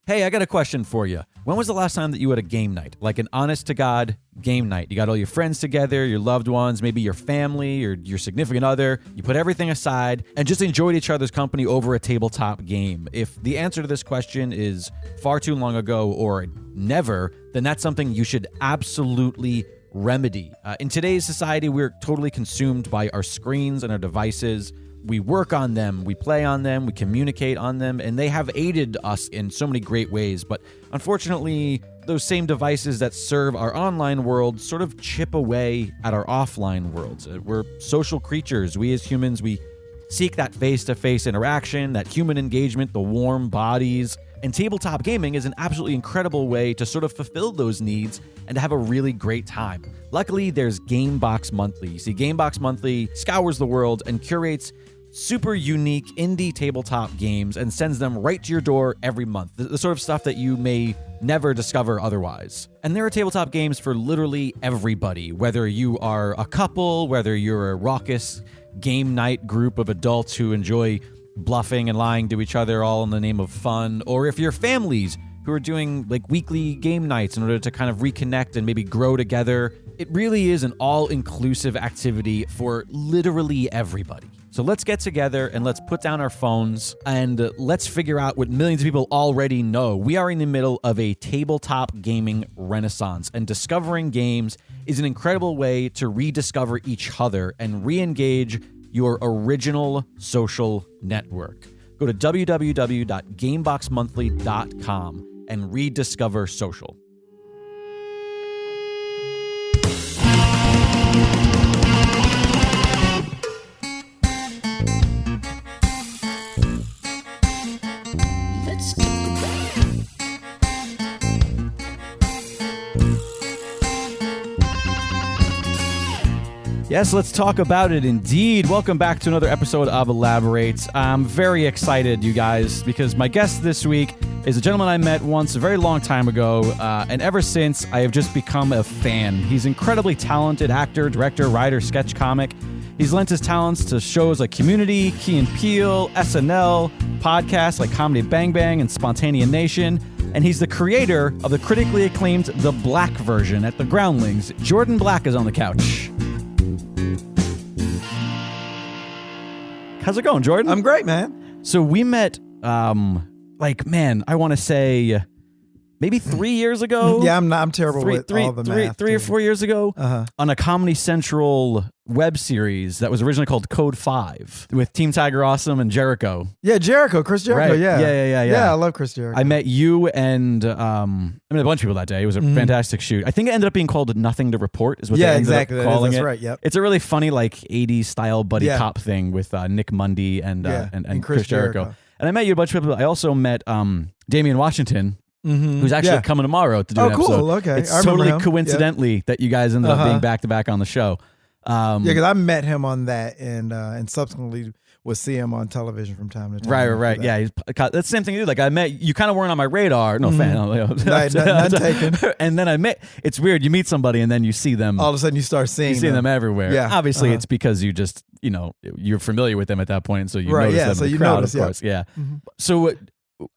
Hey, I got a question for you. When was the last time that you had a game night? Like an honest-to-God game night. You got all your friends together, your loved ones, maybe your family or your significant other. You put everything aside and just enjoyed each other's company over a tabletop game. If the answer to this question is far too long ago or never, then that's something you should absolutely remedy. In today's society, we're totally consumed by our screens and our devices. We work on them, we play on them, we communicate on them, and they have aided us in so many great ways. But unfortunately, those same devices that serve our online world sort of chip away at our offline worlds. We're social creatures. We as humans, we seek that face-to-face interaction, that human engagement, the warm bodies. And tabletop gaming is an absolutely incredible way to sort of fulfill those needs and to have a really great time. Luckily, there's Gamebox Monthly. You see, Gamebox Monthly scours the world and curates super unique indie tabletop games and sends them right to your door every month. The sort of stuff that you may never discover otherwise. And there are tabletop games for literally everybody, whether you are a couple, whether you're a raucous game night group of adults who enjoy bluffing and lying to each other all in the name of fun, or if you're families who are doing like weekly game nights in order to kind of reconnect and maybe grow together. It really is an all-inclusive activity for literally everybody. So let's get together and let's put down our phones and let's figure out what millions of people already know. We are in the middle of a tabletop gaming renaissance, and discovering games is an incredible way to rediscover each other and re-engage your original social network. Go to www.gameboxmonthly.com and rediscover social. Yes, let's talk about it indeed. Welcome back to another episode of Elaborate. I'm very excited, you guys, because my guest this week is a gentleman I met once a very long time ago, and ever since, I have just become a fan. He's an incredibly talented actor, director, writer, sketch comic. He's lent his talents to shows like Community, Key and Peele, SNL, podcasts like Comedy Bang Bang and Spontanea Nation, and he's the creator of the critically acclaimed The Black Version at the Groundlings. Jordan Black is on the couch. How's it going, Jordan? I'm great, man. So we met, I want to say maybe 3 years ago. Yeah, I'm terrible with all the math. Three or 4 years ago on a Comedy Central web series that was originally called Code 5 with Team Tiger Awesome and Jericho. Yeah, Jericho, Chris Jericho, right. yeah. Yeah, I love Chris Jericho. I met you and I met a bunch of people that day. It was a fantastic shoot. I think it ended up being called Nothing to Report is what they ended up calling it. That's right, yep. It's a really funny 80s style buddy cop thing with Nick Mundy and Chris Jericho. And I met you a bunch of people. I also met Damian Washington, who's actually coming tomorrow to do an episode. Cool, okay. It's totally coincidentally that you guys ended up being back-to-back on the show. Because I met him on that and subsequently would see him on television from time to time. Right. Yeah, that's the same thing you do. Like I met you, kind of weren't on my radar. No fan. None taken. And then it's weird. You meet somebody and then you see them. All of a sudden you start seeing them everywhere. Yeah. Obviously, it's because you just you're familiar with them at that point, and so you notice them in the crowd, of course. Yeah. So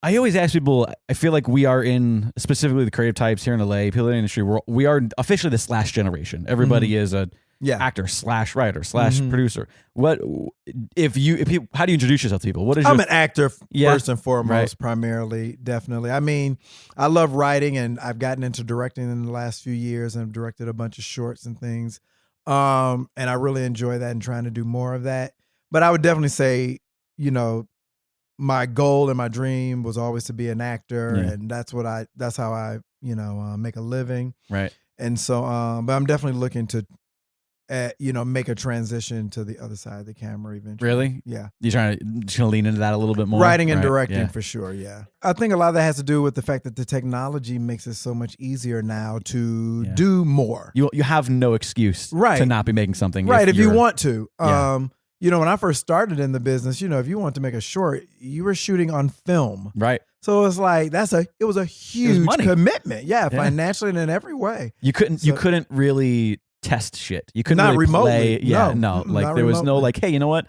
I always ask people, I feel like we are in, specifically the creative types here in LA, people in the industry, we are officially the slash generation. Everybody is a actor slash writer slash producer. How do you introduce yourself to people? I'm an actor first and foremost, primarily, definitely. I mean, I love writing and I've gotten into directing in the last few years and I've directed a bunch of shorts and things. And I really enjoy that and trying to do more of that. But I would definitely say, my goal and my dream was always to be an actor, and that's how I make a living. Right. And so, but I'm definitely looking to, make a transition to the other side of the camera eventually. Really? Yeah. You're trying to lean into that a little bit more? Writing and directing for sure, yeah. I think a lot of that has to do with the fact that the technology makes it so much easier now to do more. You have no excuse to not be making something. Right, if you want to. When I first started in the business, if you wanted to make a short, you were shooting on film. Right. So it's like it was a huge commitment. Yeah, financially and in every way. You couldn't really test shit. You couldn't not really remotely. play. Yeah, no. Like there was no hey, you know what?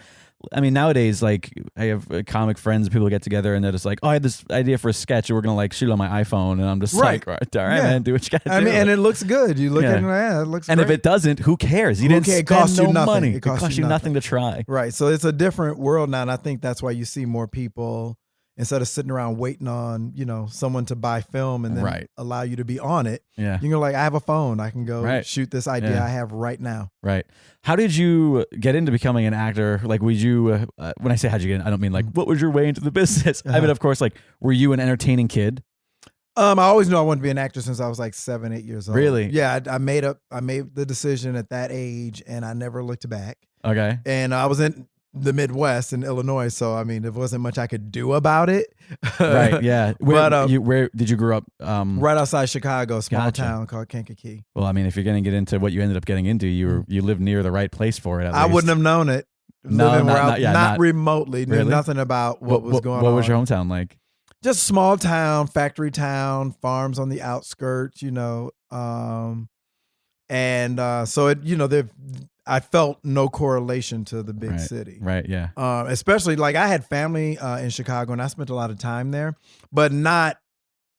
I mean, nowadays, like I have comic friends, people get together and they're just like, oh, I had this idea for a sketch and we're going to like shoot it on my iPhone. And I'm just like, all right, man, do what you got to do. I mean, and it looks good. You look at it and it looks and great. if it doesn't, who cares? You didn't spend no money. It costs you nothing to try. Right. So it's a different world now. And I think that's why you see more people, instead of sitting around waiting on, someone to buy film and then allow you to be on it. Yeah. You go like, I have a phone. I can go shoot this idea I have right now. Right. How did you get into becoming an actor? Like, would you, when I say how'd you get in, I don't mean like, what was your way into the business? I mean, of course, like, were you an entertaining kid? I always knew I wanted to be an actor since I was like 7, 8 years old. Really? Yeah. I made the decision at that age and I never looked back. Okay. And I was in the Midwest in Illinois, so I mean, there wasn't much I could do about it. Right, yeah. Where did you grow up? Right outside Chicago, small town called Kankakee. Well, I mean, if you're going to get into what you ended up getting into, you lived near the right place for it. I wouldn't have known it. Not remotely. Knew nothing about what was going on. What was your hometown like? Just small town, factory town, farms on the outskirts, so I felt no correlation to the big city. Right, yeah. Especially, like, I had family in Chicago, and I spent a lot of time there, but not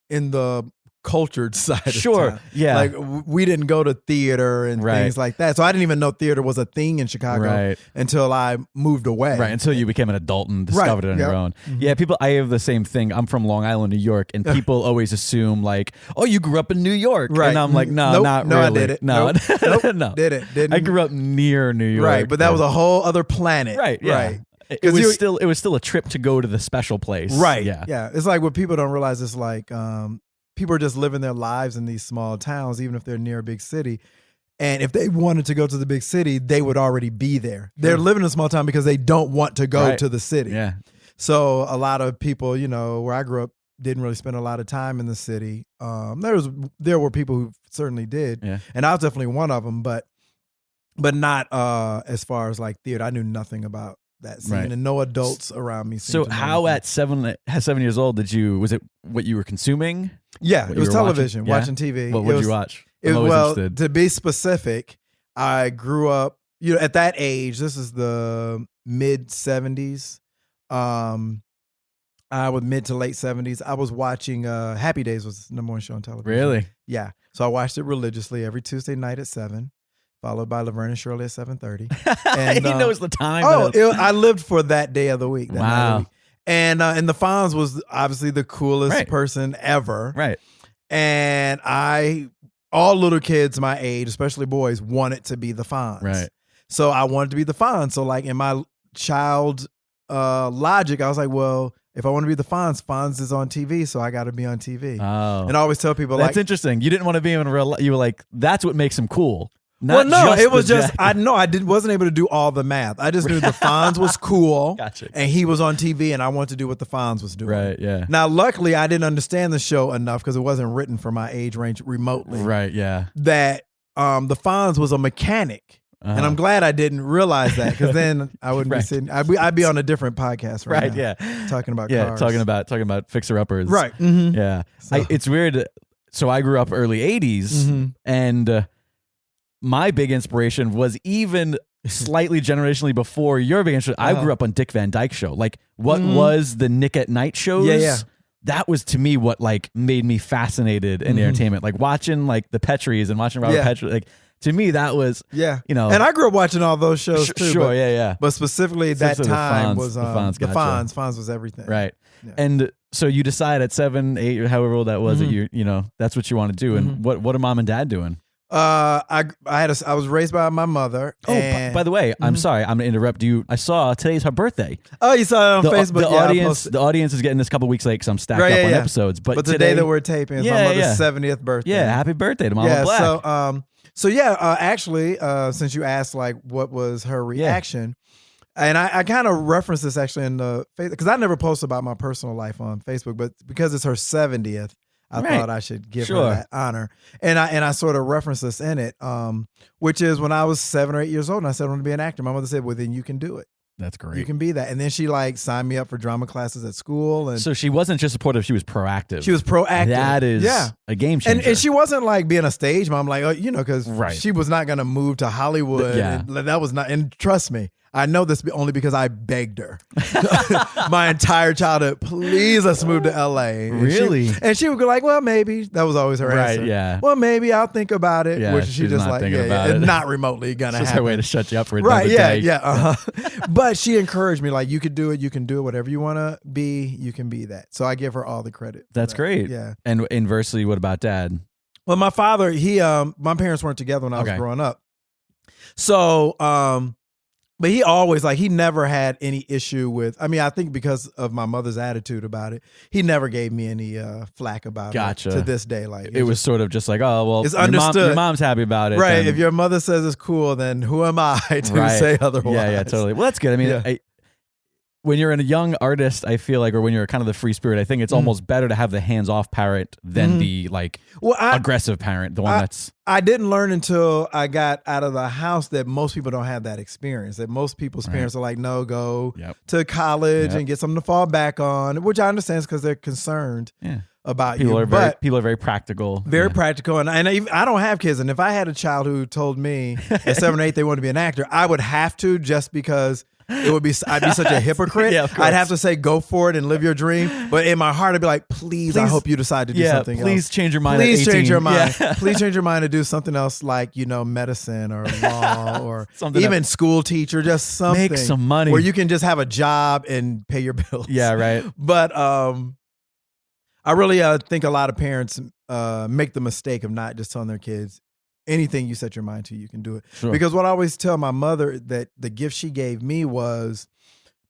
in the cultured side of town. Yeah. Like, we didn't go to theater and things like that. So I didn't even know theater was a thing in Chicago until I moved away. Right, until you became an adult and discovered it on your own. Mm-hmm. Yeah, I have the same thing. I'm from Long Island, New York, and people always assume like, oh, you grew up in New York. Right. And I'm like, no, not really. No, I did it. No, no. Didn't. I grew up near New York. Right, but that was a whole other planet. Right, yeah. Right. It was still a trip to go to the special place. Right. Yeah. Yeah. It's like what people don't realize is like people are just living their lives in these small towns, even if they're near a big city. And if they wanted to go to the big city, they would already be there. They're living in a small town because they don't want to go to the city. Yeah. So a lot of people, where I grew up, didn't really spend a lot of time in the city. There were people who certainly did, and I was definitely one of them, but not as far as like theater. I knew nothing about that scene, and no adults around me. So how at 7 years old was it what you were consuming? Yeah, it was television, watching TV. What did you watch? To be specific, I grew up, at that age, this is the mid 70s. I was mid to late 70s. I was watching Happy Days was the number one show on television. Really? Yeah. So I watched it religiously every Tuesday night at 7. Followed by Laverne and Shirley at 7:30. And he knows the time. I lived for that day of the week. Wow. And the Fonz was obviously the coolest person ever. Right. And all little kids my age, especially boys, wanted to be the Fonz. Right. So I wanted to be the Fonz. So like in my child logic, I was like, well, if I want to be the Fonz is on TV, so I got to be on TV. Oh. And I always tell people that's interesting. You didn't want to be in real. You were like, that's what makes him cool. It was just wasn't able to do all the math. I just knew the Fonz was cool. Gotcha. And he was on TV, and I wanted to do what the Fonz was doing. Right, yeah. Now, luckily, I didn't understand the show enough because it wasn't written for my age range remotely. Right, yeah. That the Fonz was a mechanic. And I'm glad I didn't realize that, because then I wouldn't be sitting. I'd be on a different podcast right now. Yeah, talking about cars. talking about fixer-uppers. Right. Mm-hmm. Yeah. So. It's weird. So I grew up early 80s, and my big inspiration was even slightly generationally before your big inspiration. I grew up on Dick Van Dyke Show. Like, what was the Nick at Night shows? Yeah. That was to me what like made me fascinated in entertainment. Like watching like the Petries and watching Robert Petrie. Like to me that was And I grew up watching all those shows too. Sure, yeah. But specifically that time was the Fonz. Fonz was everything. Right. Yeah. And so you decide at 7, 8, or however old that was that you know that's what you want to do. And what are mom and dad doing? I was raised by my mother. Oh, by the way, I'm sorry, I'm gonna interrupt you. I saw today's her birthday. Oh, you saw it on Facebook. The audience is getting this a couple weeks late because I'm stacked up on episodes. But today, the day that we're taping is my mother's 70th birthday. Yeah, happy birthday to Mama Black. So actually, since you asked like what was her reaction, and I kind of referenced this actually in the because I never post about my personal life on Facebook, but because it's her 70th. I thought I should give her that honor. And I sort of referenced this in it, which is when I was 7 or 8 years old and I said I want to be an actor. My mother said, well, then you can do it. That's great. You can be that. And then she like signed me up for drama classes at school. And so she wasn't just supportive, she was proactive. She was proactive. That is a game changer. And she wasn't like being a stage mom, like, because she was not going to move to Hollywood. Yeah. And that was not, and trust me, I know this only because I begged her my entire childhood, please let's move to LA. Really? And she would go like, well, maybe. That was always her answer. Right, yeah. Well, maybe I'll think about it. Yeah, which she she's just not like, thinking about it. not remotely gonna It's just happen. her way to shut you up for Right, another day. yeah. But she encouraged me, like, you could do it, whatever you want to be, you can be that. So I give her all the credit. That's great. Yeah. And inversely, what about dad? Well, my father, my parents weren't together when I was growing up. So, but he always, like, he never had any issue with, I mean, I think because of my mother's attitude about it, he never gave me any flack about it to this day. Like, it was sort of just like, oh, well, it's understood. Your mom's happy about it. Right. Then. If your mother says it's cool, then who am I to say otherwise? Yeah, totally. Well, that's good. I mean, when you're a young artist, I feel like, or when you're kind of the free spirit, I think it's almost better to have the hands-off parent than the aggressive parent, the one that's... I didn't learn until I got out of the house that most people don't have that experience, that most people's parents are like, no, go to college and get something to fall back on, which I understand is because they're concerned about people you. People are very practical. Very practical. And I don't have kids. And if I had a child who told me at 7 or 8 they want to be an actor, I would have to, just because... I'd be such a hypocrite. I'd have to say, go for it and live your dream. But in my heart, I'd be like, please, I hope you decide to do something else. Please change your mind. Please change your mind. Please change your mind to do something else, like, medicine or law or even school teacher, just something. Make some money. Where you can just have a job and pay your bills. Yeah, right. But I really think a lot of parents make the mistake of not just telling their kids, anything you set your mind to, you can do it. Sure. Because what I always tell my mother, that the gift she gave me was,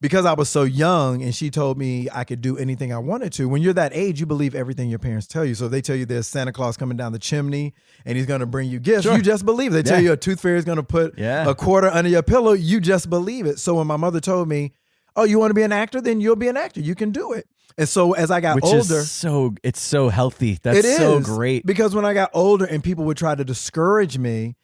because I was so young and she told me I could do anything I wanted to. When you're that age, you believe everything your parents tell you. So if they tell you there's Santa Claus coming down the chimney and he's going to bring you gifts, you just believe it. They tell you a tooth fairy is going to put a quarter under your pillow, you just believe it. So when my mother told me, oh, you want to be an actor? Then you'll be an actor. You can do it. And so as I got older, it's so healthy. That's so great. Because when I got older and people would try to discourage me,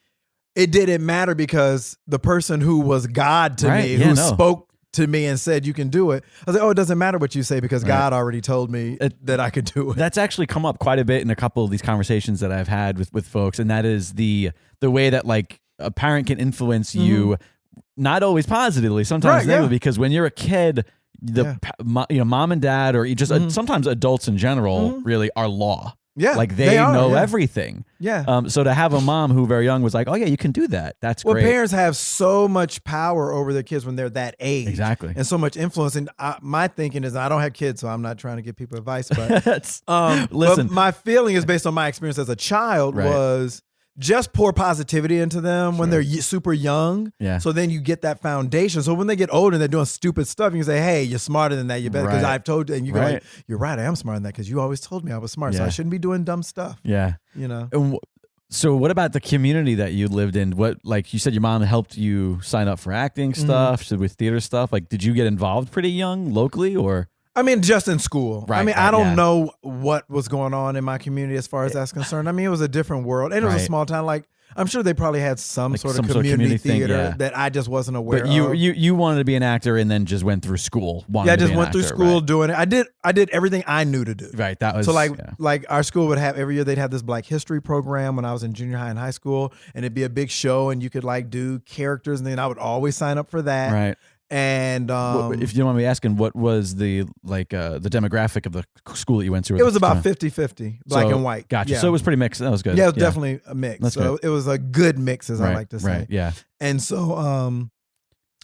it didn't matter, because the person who was God to me, who spoke to me and said, you can do it. I was like, oh, it doesn't matter what you say, because God already told me that I could do it. That's actually come up quite a bit in a couple of these conversations that I've had with folks. And that is the way that, like, a parent can influence you, not always positively, sometimes negatively, because when you're a kid, mom and dad, or just sometimes adults in general, really are law. Yeah, like they know everything. Yeah. So to have a mom who very young was like, oh yeah, you can do that. That's great. Well, parents have so much power over their kids when they're that age. Exactly. And so much influence. And my thinking is, I don't have kids, so I'm not trying to give people advice, but listen, but my feeling is based on my experience as a child was just pour positivity into them when they're super young. Yeah. So then you get that foundation. So when they get older and they're doing stupid stuff, you can say, hey, you're smarter than that. You're better, because I've told you. And you go like, you're right, I am smarter than that, because you always told me I was smart. So I shouldn't be doing dumb stuff. Yeah. And so what about the community that you lived in? What, like you said, your mom helped you sign up for acting stuff, with theater stuff. Like, did you get involved pretty young locally, or? I mean, just in school. Right, I mean, I don't know what was going on in my community as far as that's concerned. I mean, it was a different world, and it was a small town. Like, I'm sure they probably had some sort of community theater that I just wasn't aware of. But you wanted to be an actor, and then just went through school. I just went through school doing it. I did everything I knew to do. Right. That was so like our school would have every year they'd have this Black History program when I was in junior high and high school, and it'd be a big show, and you could like do characters, and then I would always sign up for that. Right. And if you don't mind me asking, what was the demographic of the school that you went to? It was about 50-50, black and white. Gotcha. So it was pretty mixed. That was good. Yeah, it was definitely a mix. That's so good. It was a good mix, as I like to say. Right. Yeah. And so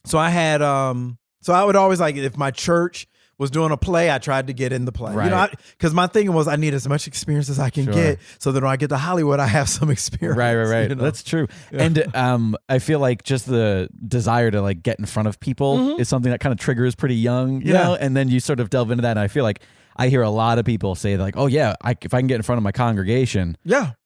so I had so I would always, like, if my church was doing a play, I tried to get in the play. Right. Because my thinking was, I need as much experience as I can get, so that when I get to Hollywood, I have some experience. Right. That's true. Yeah. And I feel like just the desire to, like, get in front of people is something that kind of triggers pretty young, you know? And then you sort of delve into that, and I feel like I hear a lot of people say, like, oh yeah, if I can get in front of my congregation,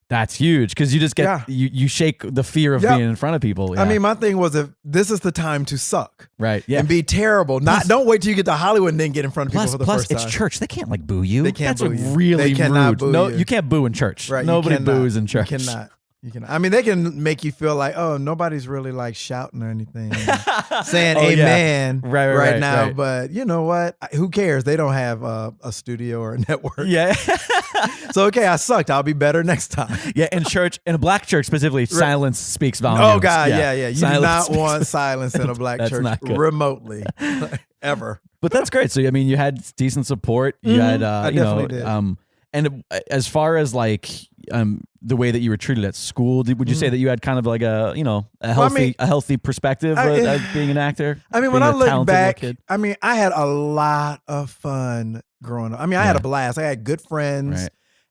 that's huge, because you just get you shake the fear of being in front of people. I mean, my thing was, if this is the time to suck, and be terrible. Don't wait till you get to Hollywood and then get in front of people for the first time. It's church; they can't, like, boo you. They can't That's boo you. Really they cannot rude. boo no, you. You can't boo in church. Right? Nobody boos in church. You cannot. You can. I mean, they can make you feel like, oh, nobody's really like shouting or anything, saying amen right now. Right. But you know what? Who cares? They don't have a studio or a network. Yeah. So okay, I sucked. I'll be better next time. Yeah, in church, in a black church specifically, silence speaks volumes. Oh God, yeah. You silence do not want silence in a black church remotely, ever. But that's great. So I mean, you had decent support. You had, I definitely did. And as far as like the way that you were treated at school, would you say that you had kind of like a healthy perspective of being an actor? I mean, when I look back, I mean, I had a lot of fun growing up. I mean, I had a blast. I had good friends,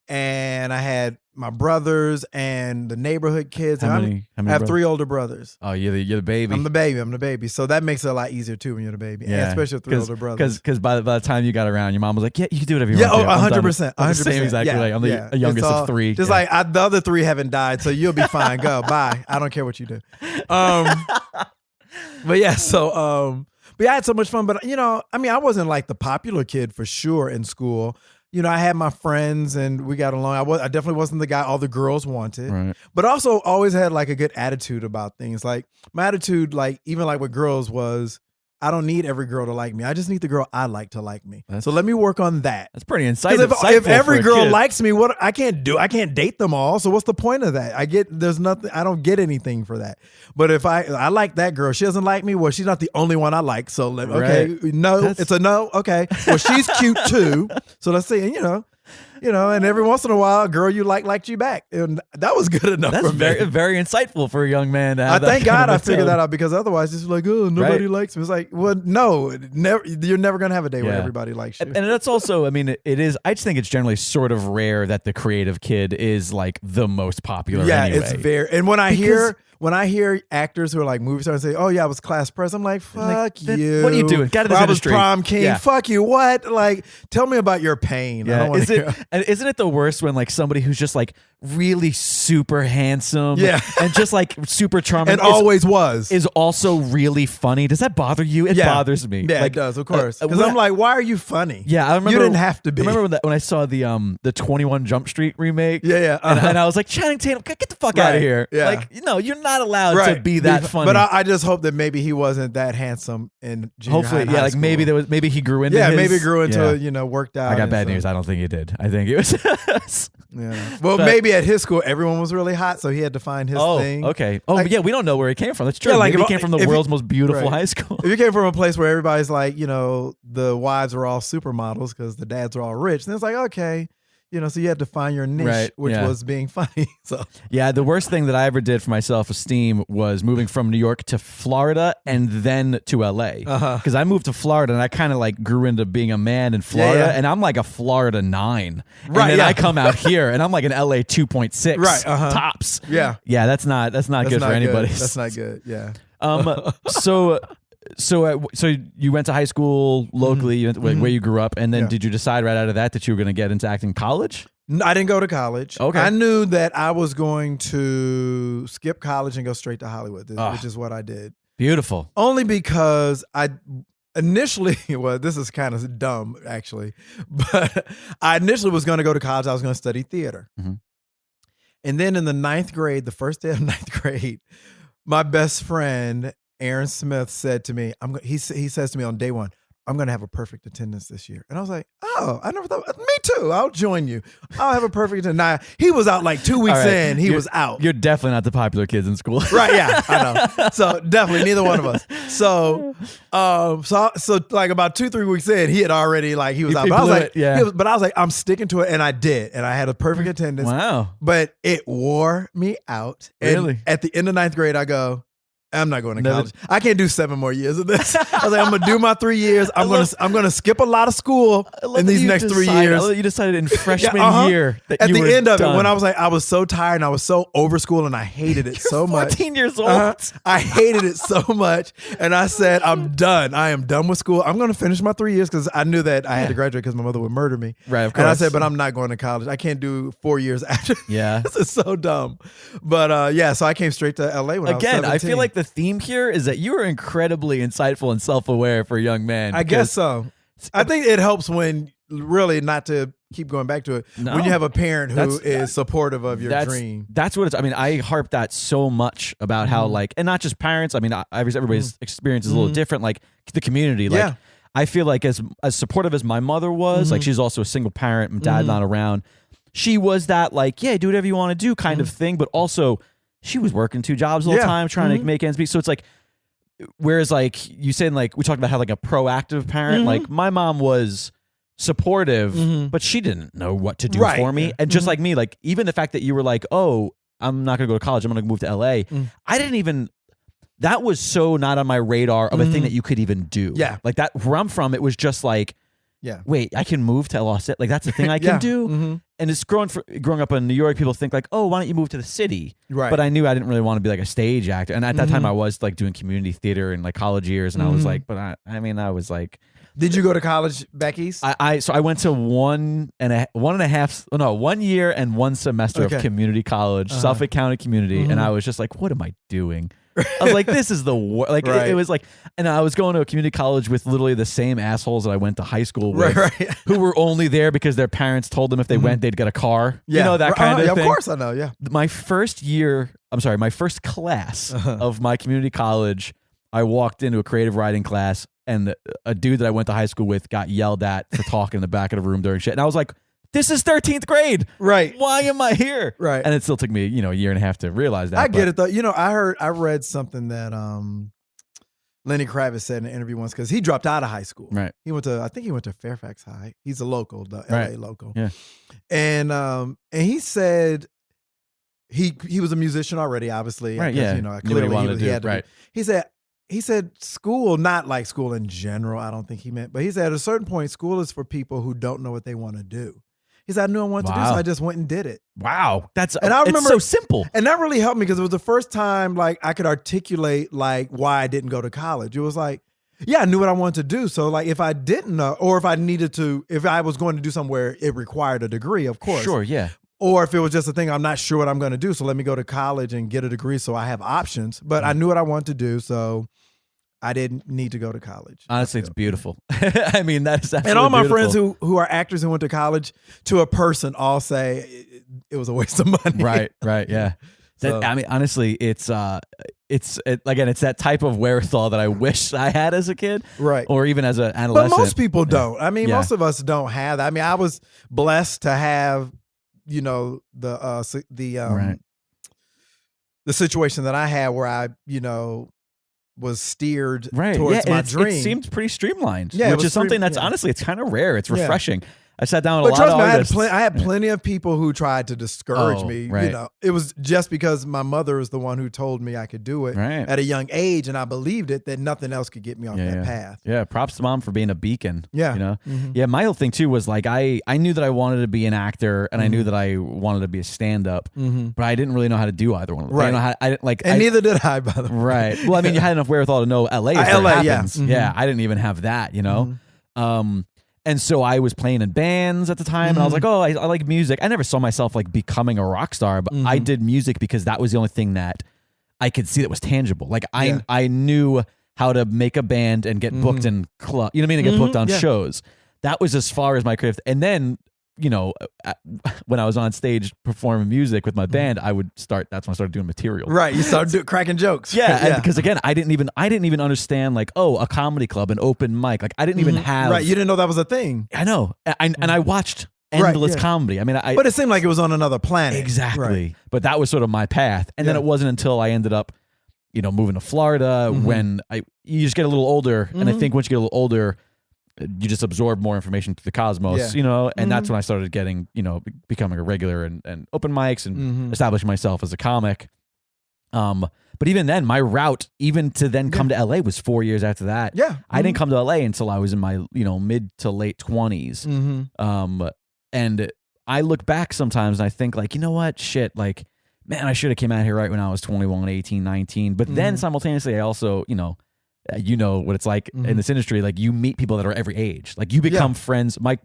and I had my brothers and the neighborhood kids. How many I have 3 older brothers. Oh, you're the baby. I'm the baby. So that makes it a lot easier too when you're the baby, and especially with 3 older brothers. Because by the time you got around, your mom was like, "Yeah, you can do whatever you want." Yeah, 100%. 100%. Same exactly. Yeah, I'm the youngest of 3. Just like the other 3 haven't died, so you'll be fine. Go, bye. I don't care what you do. But yeah, so but I had so much fun. But you know, I mean, I wasn't like the popular kid for sure in school. You know, I had my friends and we got along. I definitely wasn't the guy all the girls wanted, but also always had like a good attitude about things. Like my attitude, like even like with girls was, I don't need every girl to like me. I just need the girl I like to like me. So let me work on that. That's pretty insightful. If every girl likes me, what I can't date them all. So what's the point of that? I don't get anything for that. But if I like that girl, she doesn't like me. Well, she's not the only one I like. So it's a no. Okay. Well, she's cute too. So let's see. And and every once in a while, a girl you liked you back, and that was good enough. That's for me. very, very insightful for a young man. To thank God I figured that out, because otherwise it's like, oh, nobody likes me. It's like, well, no, never. You're never gonna have a day where everybody likes you. And that's also, I mean, it is. I just think it's generally sort of rare that the creative kid is like the most popular. Yeah, anyway. It's very. And when I hear actors who are like movie stars say, "Oh yeah, I was class press," I'm like, "Fuck you! What are you doing? Got in this industry. I was prom king. Fuck you! What? Like, tell me about your pain." Yeah. Isn't it the worst when like somebody who's just like really super handsome, and just like super charming, and always is also really funny? Does that bother you? It bothers me. Yeah, like, it does, of course. Because I'm like, why are you funny? Yeah, I remember you didn't have to be. I remember when I saw the 21 Jump Street remake. Yeah. And I was like, Channing Tatum, get the fuck out of here. Yeah. Like, you're not allowed to be that funny. But I just hope that maybe he wasn't that handsome in junior high and high like school. maybe he grew into worked out. I got bad news. I don't think he did. I think it was. Well, maybe at his school everyone was really hot, so he had to find his thing. Okay. Oh, like, we don't know where he came from. That's true. Maybe he came from the world's most beautiful high school. If you came from a place where everybody's like, the wives are all supermodels because the dads are all rich, then it's like, okay. So you had to find your niche, which was being funny. So yeah, the worst thing that I ever did for my self-esteem was moving from New York to Florida and then to LA. Because I moved to Florida and I kind of like grew into being a man in Florida, and I'm like a Florida 9. And then I come out here and I'm like an LA 2.6 tops. Yeah. Yeah, that's not good for anybody. That's not good. Yeah. So you went to high school locally, where you grew up, and then did you decide right out of that you were going to get into acting college? No, I didn't go to college. Okay. I knew that I was going to skip college and go straight to Hollywood, which is what I did. Beautiful. Only because I initially, well, this is kind of dumb actually, but I initially was going to go to college. I was going to study theater. And then in the 9th grade, the first day of 9th grade, my best friend Aaron Smith said to me, he says to me on day 1, I'm going to have a perfect attendance this year. And I was like, oh, I never thought, me too. I'll join you. I'll have a perfect attendance. Now, he was out like 2 weeks in. He was out. You're definitely not the popular kids in school. Right, yeah, I know. So definitely neither one of us. So like about 2-3 weeks in, he had already he was out. But I was like, I'm sticking to it. And I did. And I had a perfect attendance. Wow. But it wore me out. Really? And at the end of 9th grade, I go, I'm not going to college. I can't do 7 more years of this. I was like, I'm gonna do my 3 years. I'm gonna skip a lot of school in these next 3 years. I love that you decided in freshman year that at you the were end of done. it, when I was like, I was so tired and I was so over school and I hated it so much. 14 years old. I hated it so much, and I said, I'm done. I am done with school. I'm gonna finish my 3 years because I knew that I had to graduate because my mother would murder me. Right, of course. And I said, but I'm not going to college. I can't do 4 years after. Yeah, this is so dumb. But so I came straight to LA when I was 17. I feel like the theme here is that you are incredibly insightful and self-aware for a young man. I guess so. I think it helps when really not to keep going back to it. No. When you have a parent who is supportive of your dream. That's what it's, I mean, I harp that so much about how like, and not just parents, I mean, everybody's experience is a little different, like the community. Like I feel like as supportive as my mother was, like she's also a single parent, my dad not around. She was that like, yeah, do whatever you want to do kind of thing, but also she was working 2 jobs all the time trying to make ends meet. So it's like, whereas like you said, like we talked about how like a proactive parent, like my mom was supportive, but she didn't know what to do for me. And just like me, like even the fact that you were like, oh, I'm not going to go to college, I'm going to move to LA. I didn't even, that was so not on my radar of a thing that you could even do. Yeah. Like that, where I'm from, it was just like, wait, I can move to Los Angeles? Like that's a thing I can do? And it's growing up in New York, people think like, oh, why don't you move to the city? Right. But I knew I didn't really want to be like a stage actor. And at that time I was like doing community theater in like college years. And I was like, but I mean, I was like. Did you go to college back east? So I went to 1 year and 1 semester of community college, Suffolk County Community. And I was just like, what am I doing? I was like, this is the worst. Like it was like, and I was going to a community college with literally the same assholes that I went to high school with, who were only there because their parents told them if they went, they'd get a car. You know, that kind of thing. Of course I know, yeah. My first class of my community college, I walked into a creative writing class and a dude that I went to high school with got yelled at for talking in the back of the room during shit. And I was like, this is 13th grade. Right. Why am I here? Right. And it still took me, a year and a half to realize that. I get it though. I read something that Lenny Kravitz said in an interview once, because he dropped out of high school. Right. I think he went to Fairfax High. He's a local, the LA local. Yeah. And he said he was a musician already, obviously. Right. Yeah. Clearly he had to. Right. He said school, not like school in general, I don't think he meant, but he said at a certain point, school is for people who don't know what they want to do. He said, I knew I wanted to do, so I just went and did it. Wow. I remember, it's so simple. And that really helped me because it was the first time like I could articulate like why I didn't go to college. It was like, yeah, I knew what I wanted to do. So like if I didn't know, or if I was going to do somewhere it required a degree, of course. Sure, yeah. Or if it was just a thing, I'm not sure what I'm going to do, so let me go to college and get a degree so I have options. But I knew what I wanted to do, so I didn't need to go to college. Honestly, it's beautiful. I mean, that's absolutely and all my beautiful. friends who are actors and went to college, to a person, all say it was a waste of money. Right, yeah. So, I mean, honestly, it's that type of wherewithal that I wish I had as a kid, right, or even as an adolescent. But most people don't. I mean, most of us don't have that. I mean, I was blessed to have, the situation that I had where I, was steered towards my dream. It seemed pretty streamlined, which is something that's honestly, it's kind of rare. It's refreshing. I sat down with a lot of artists. I had plenty of people who tried to discourage me. Right. It was just because my mother was the one who told me I could do it at a young age, and I believed it, that nothing else could get me off that path. Yeah, props to mom for being a beacon. Yeah. Yeah, my whole thing too was like I knew that I wanted to be an actor, and I knew that I wanted to be a stand-up, but I didn't really know how to do either one. Right. Neither did I, by the way. Right. Well, I mean, you had enough wherewithal to know LA is where it happens. Yeah, I didn't even have that, And so I was playing in bands at the time, and I was like, oh, I like music. I never saw myself like becoming a rock star, but I did music because that was the only thing that I could see that was tangible. Like I knew how to make a band and get booked in club, and get booked on shows. That was as far as my career. And then, when I was on stage performing music with my band, that's when I started doing material. Right. You started cracking jokes. Yeah. Because again, I didn't even understand like, a comedy club, an open mic. Like I didn't even have. Right. You didn't know that was a thing. I know. And I watched endless comedy. I mean, but it seemed like it was on another planet. Exactly. Right. But that was sort of my path. And then it wasn't until I ended up, moving to Florida when you just get a little older. And I think once you get a little older, you just absorb more information through the cosmos, and that's when I started getting, becoming a regular and open mics and establishing myself as a comic. But even then, my route, even to then come to LA, was 4 years after that. Yeah. I didn't come to LA until I was in my, mid to late 20s. And I look back sometimes and I think like, you know what, shit, like, man, I should have came out here right when I was 21, 18, 19. But then simultaneously, I also, what it's like in this industry. Like you meet people that are every age. Like you become friends. My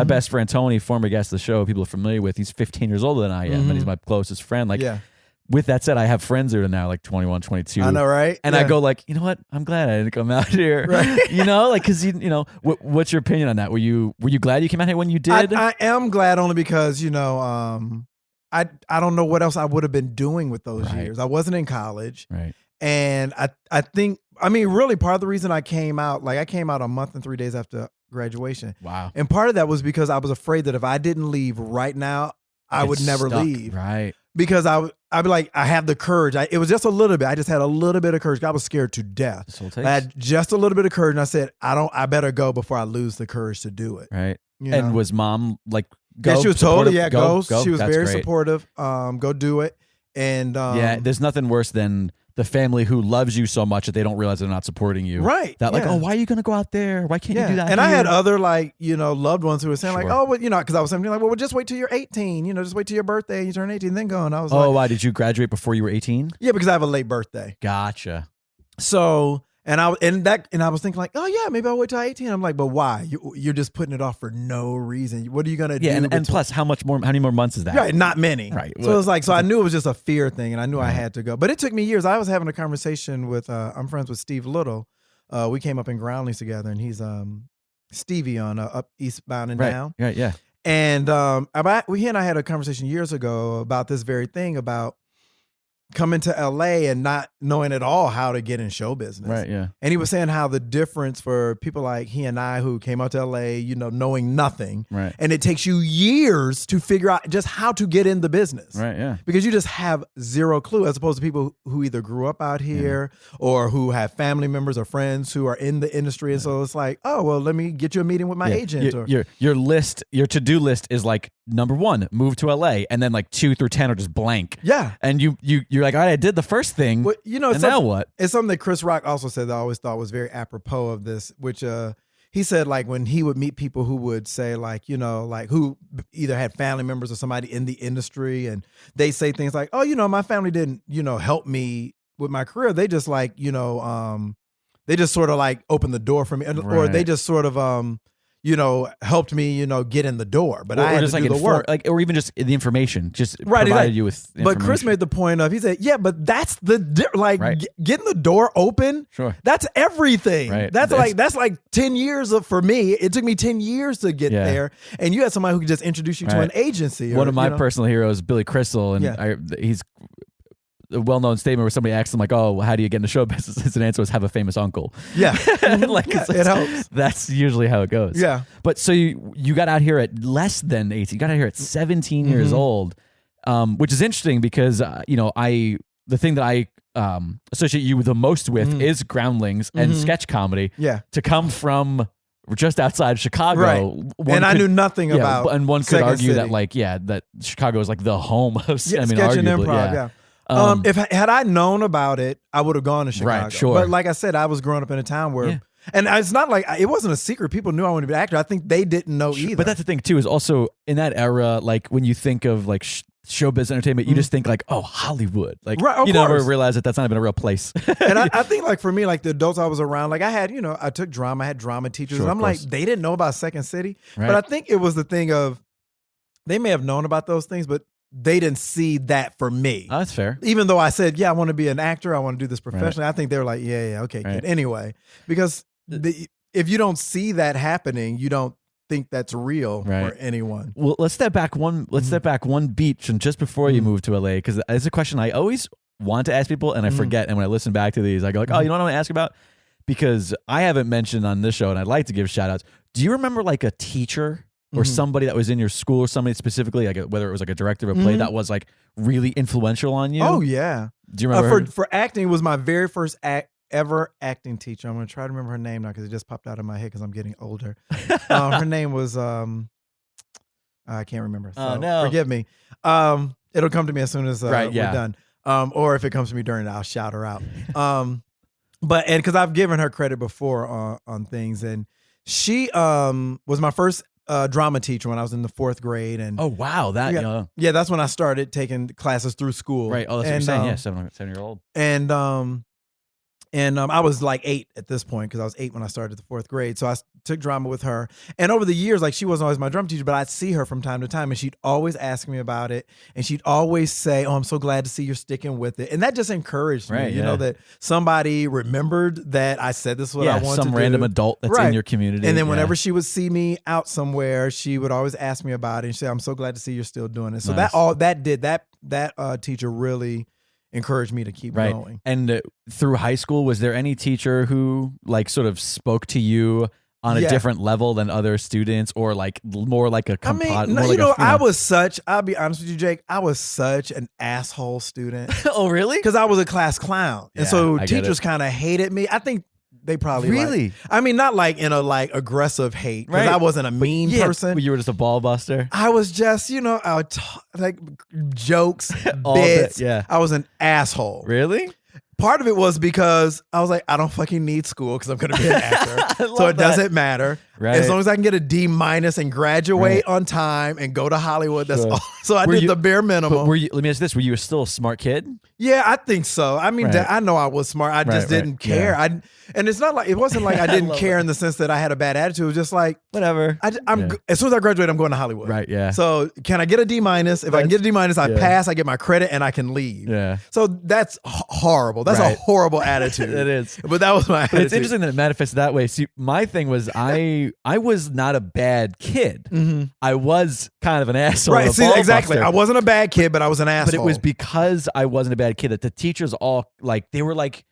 best friend Tony, former guest of the show, people are familiar with. He's 15 years older than I am, and he's my closest friend. Like with that said, I have friends that are now like 21, 22. I know, right? And I go like, you know what? I'm glad I didn't come out here. Right. You know, like, cause you know, what's your opinion on that? Were you glad you came out here when you did? I am glad only because, you know, I don't know what else I would have been doing with those years. I wasn't in college. Right. And I think, I mean, really part of the reason I came out, like I came out a month and 3 days after graduation. Wow. And part of that was because I was afraid that if I didn't leave right now, I would never leave. Right. Because I'd be like, I have the courage. It was just a little bit. I just had a little bit of courage. I was scared to death. I had just a little bit of courage, and I said, I better go before I lose the courage to do it. Right. You know? And was mom like, go? Yeah, she was supportive? totally, go. She was That's very great. supportive. Go do it. And yeah, there's nothing worse than the family who loves you so much that they don't realize they're not supporting you. Right. That like, oh, why are you going to go out there? Why can't you do that? And here? I had other like, you know, loved ones who were saying like, Sure. oh, well, you know, because I was saying like, well, just wait till you're 18. You know, just wait till your birthday and you turn 18, then go. And I was like, why did you graduate before you were 18? Yeah, because I have a late birthday. Gotcha. So, and I was thinking like, oh yeah, maybe I'll wait till 18. I'm like, but why? You're just putting it off for no reason. What are you gonna do? Yeah, and plus, how many more months is that? Right, not many. Right. So it was like, so I knew it was just a fear thing, and I knew I had to go. But it took me years. I was having a conversation with, I'm friends with Steve Little. We came up in Groundlings together, and he's Stevie on Up Eastbound and Down. Right. Yeah. And he and I had a conversation years ago about this very thing about coming to LA and not knowing at all how to get in show business. Right, yeah. And he was saying how the difference for people like he and I who came out to LA, you know, knowing nothing. Right. And it takes you years to figure out just how to get in the business. Right, yeah. Because you just have zero clue, as opposed to people who either grew up out here or who have family members or friends who are in the industry. And so it's like, oh, well, let me get you a meeting with my agent. Your list, your to-do list is like, number 1, move to LA, and then like 2 through 10 are just blank. Yeah. And you're like, all right, I did the first thing. Well, you know, and now what? It's something that Chris Rock also said that I always thought was very apropos of this, which he said like when he would meet people who would say like, you know, like who either had family members or somebody in the industry, and they say things like, oh, you know, my family didn't, you know, help me with my career. They just like, you know, they just sort of like opened the door for me, or they just sort of you know, helped me, you know, get in the door. But I had just to like do the work. like, or even just the information, just right, provided you with information. But Chris made the point of, he said, yeah, but that's the, getting the door open. Sure. That's everything. Right. That's like 10 years for me. It took me 10 years to get there. And you had somebody who could just introduce you to an agency. One of my personal heroes, Billy Crystal, and he's a well-known statement where somebody asked him like, oh, how do you get into show business? His answer was, have a famous uncle. Yeah. Like it helps. That's usually how it goes. Yeah. But so you got out here at less than 18. You got out here at 17 years old, which is interesting because, you know, the thing that I associate you the most with is Groundlings and sketch comedy. Yeah. To come from just outside Chicago. Right. And I knew nothing about and one could Second argue City. that Chicago is like the home of sketch and improv. Yeah. If had I known about it, I would have gone to Chicago. Right, sure. But like I said, I was growing up in a town where, and it's not like it wasn't a secret. People knew I wanted to be an actor. I think they didn't know either. But that's the thing too, is also in that era, like when you think of like showbiz entertainment, you just think like, oh, Hollywood. Like you never realize that that's not even a real place. And I think like for me, like the adults I was around, like I had, you know, I took drama, I had drama teachers, and I'm like, they didn't know about Second City. Right. But I think it was the thing of, they may have known about those things, but they didn't see that for me. Oh, that's fair. Even though I said, yeah, I want to be an actor, I want to do this professionally. I think they were like, yeah, okay, kid. Anyway, because if you don't see that happening, you don't think that's real for anyone. Well, let's step back one beach and just before you moved to LA, because it's a question I always want to ask people and I forget. And when I listen back to these, I go like, oh, you know what I want to ask about? Because I haven't mentioned on this show, and I'd like to give shout outs. Do you remember like a teacher or somebody that was in your school, or somebody specifically, like whether it was like a director of a play that was like really influential on you? Oh yeah. Do you remember for acting? It was my very first ever acting teacher. I'm gonna try to remember her name now because it just popped out of my head because I'm getting older. Her name was I can't remember. So forgive me. It'll come to me as soon as we're done. Or if it comes to me during it, I'll shout her out. But because I've given her credit before on things, and she was my first drama teacher when I was in the 4th grade. And oh wow, yeah, that's when I started taking classes through school. Right. Oh, that's what you're saying. Yeah, 7-year-old. And And I was like 8 at this point because I was 8 when I started the 4th grade. So I took drama with her. And over the years, like she wasn't always my drum teacher, but I'd see her from time to time and she'd always ask me about it. And she'd always say, "Oh, I'm so glad to see you're sticking with it." And that just encouraged me, you know, that somebody remembered that I said this is what I wanted to do. Some random adult that's in your community. And then whenever she would see me out somewhere, she would always ask me about it and say, "I'm so glad to see you're still doing it." So that teacher really encouraged me to keep going. And through high school, was there any teacher who like sort of spoke to you on a different level than other students, or like more like a I was such, I'll be honest with you, Jake, I was such an asshole student. Oh, really? Because I was a class clown. And so teachers kind of hated me. I think they probably really. I mean, not like in a like aggressive hate, because I wasn't a mean person. You were just a ball buster. I was just, I would like jokes, bits. I was an asshole. Really? Part of it was because I was like, I don't fucking need school because I'm going to be an actor. So it doesn't matter. Right. As long as I can get a D- and graduate on time and go to Hollywood, that's all. So I did the bare minimum. Let me ask this. Were you still a smart kid? Yeah, I think so. I mean, I know I was smart. I just didn't care. Yeah. And it's not like, it wasn't like I didn't care in the sense that I had a bad attitude. It was just like, whatever. As soon as I graduate, I'm going to Hollywood. Right, yeah. So can I get a D-? If I can get a D-, I pass, I get my credit, and I can leave. Yeah. So that's horrible. That's a horrible attitude. It is. But that was my attitude. It's interesting that it manifested that way. See, my thing was I was not a bad kid. Mm-hmm. I was kind of an asshole. Right, see, exactly. Buster. I wasn't a bad kid, but I was an asshole. But it was because I wasn't a bad kid that the teachers all, like, they were like,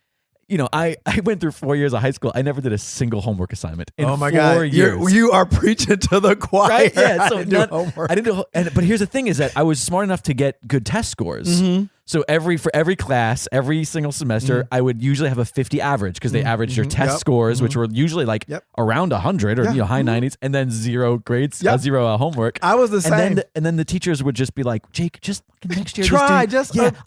I went through 4 years of high school. I never did a single homework assignment in 4 years. You are preaching to the choir. Right? Yeah. So I didn't do homework. I didn't do, but here's the thing: is that I was smart enough to get good test scores. Mm-hmm. So for every class, every single semester, I would usually have a 50 average because they averaged your test scores, which were usually like around 100 or high 90s, and then 0 grades, 0 homework. I was the same. And then the teachers would just be like, "Jake, just next year, try,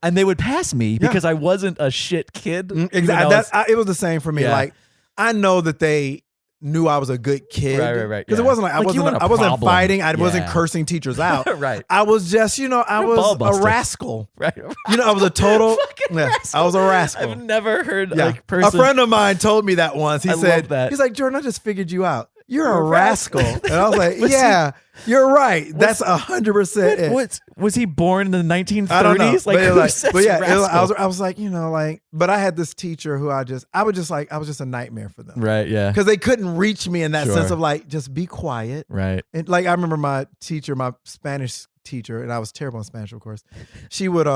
and they would pass me because I wasn't a shit kid. Exactly. It was the same for me. Yeah. Like, I know that they knew I was a good kid. Right. Because it wasn't like I wasn't fighting. I wasn't cursing teachers out. Right. I was just, I was a rascal. Right. I was a total rascal. I was a rascal. I've never heard a friend of mine told me that once. He said, he's like, "Jordan, I just figured you out. You're a rascal." And I was like, "Yeah, you're right. That's 100% it." Was he born in the 1930s? I don't know. Like, I was like, but I had this teacher who I was just a nightmare for them. Right, yeah. Because they couldn't reach me in that sense of like, just be quiet. Right. And like, I remember my Spanish teacher, and I was terrible in Spanish, of course. She would,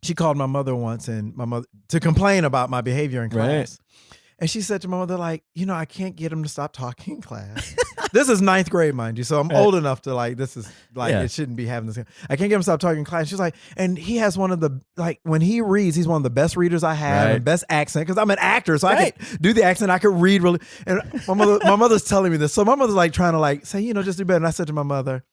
she called my mother once to complain about my behavior in class. Right. And she said to my mother, like, I can't get him to stop talking in class. This is 9th grade, mind you. So I'm old enough to like, this is like, it shouldn't be having this. I can't get him to stop talking in class. She's like, and he has one of the, like, when he reads, he's one of the best readers I have, and best accent, because I'm an actor. So I can do the accent. I could read really. And my mother's telling me this. So my mother's like trying to like say, just do better. And I said to my mother,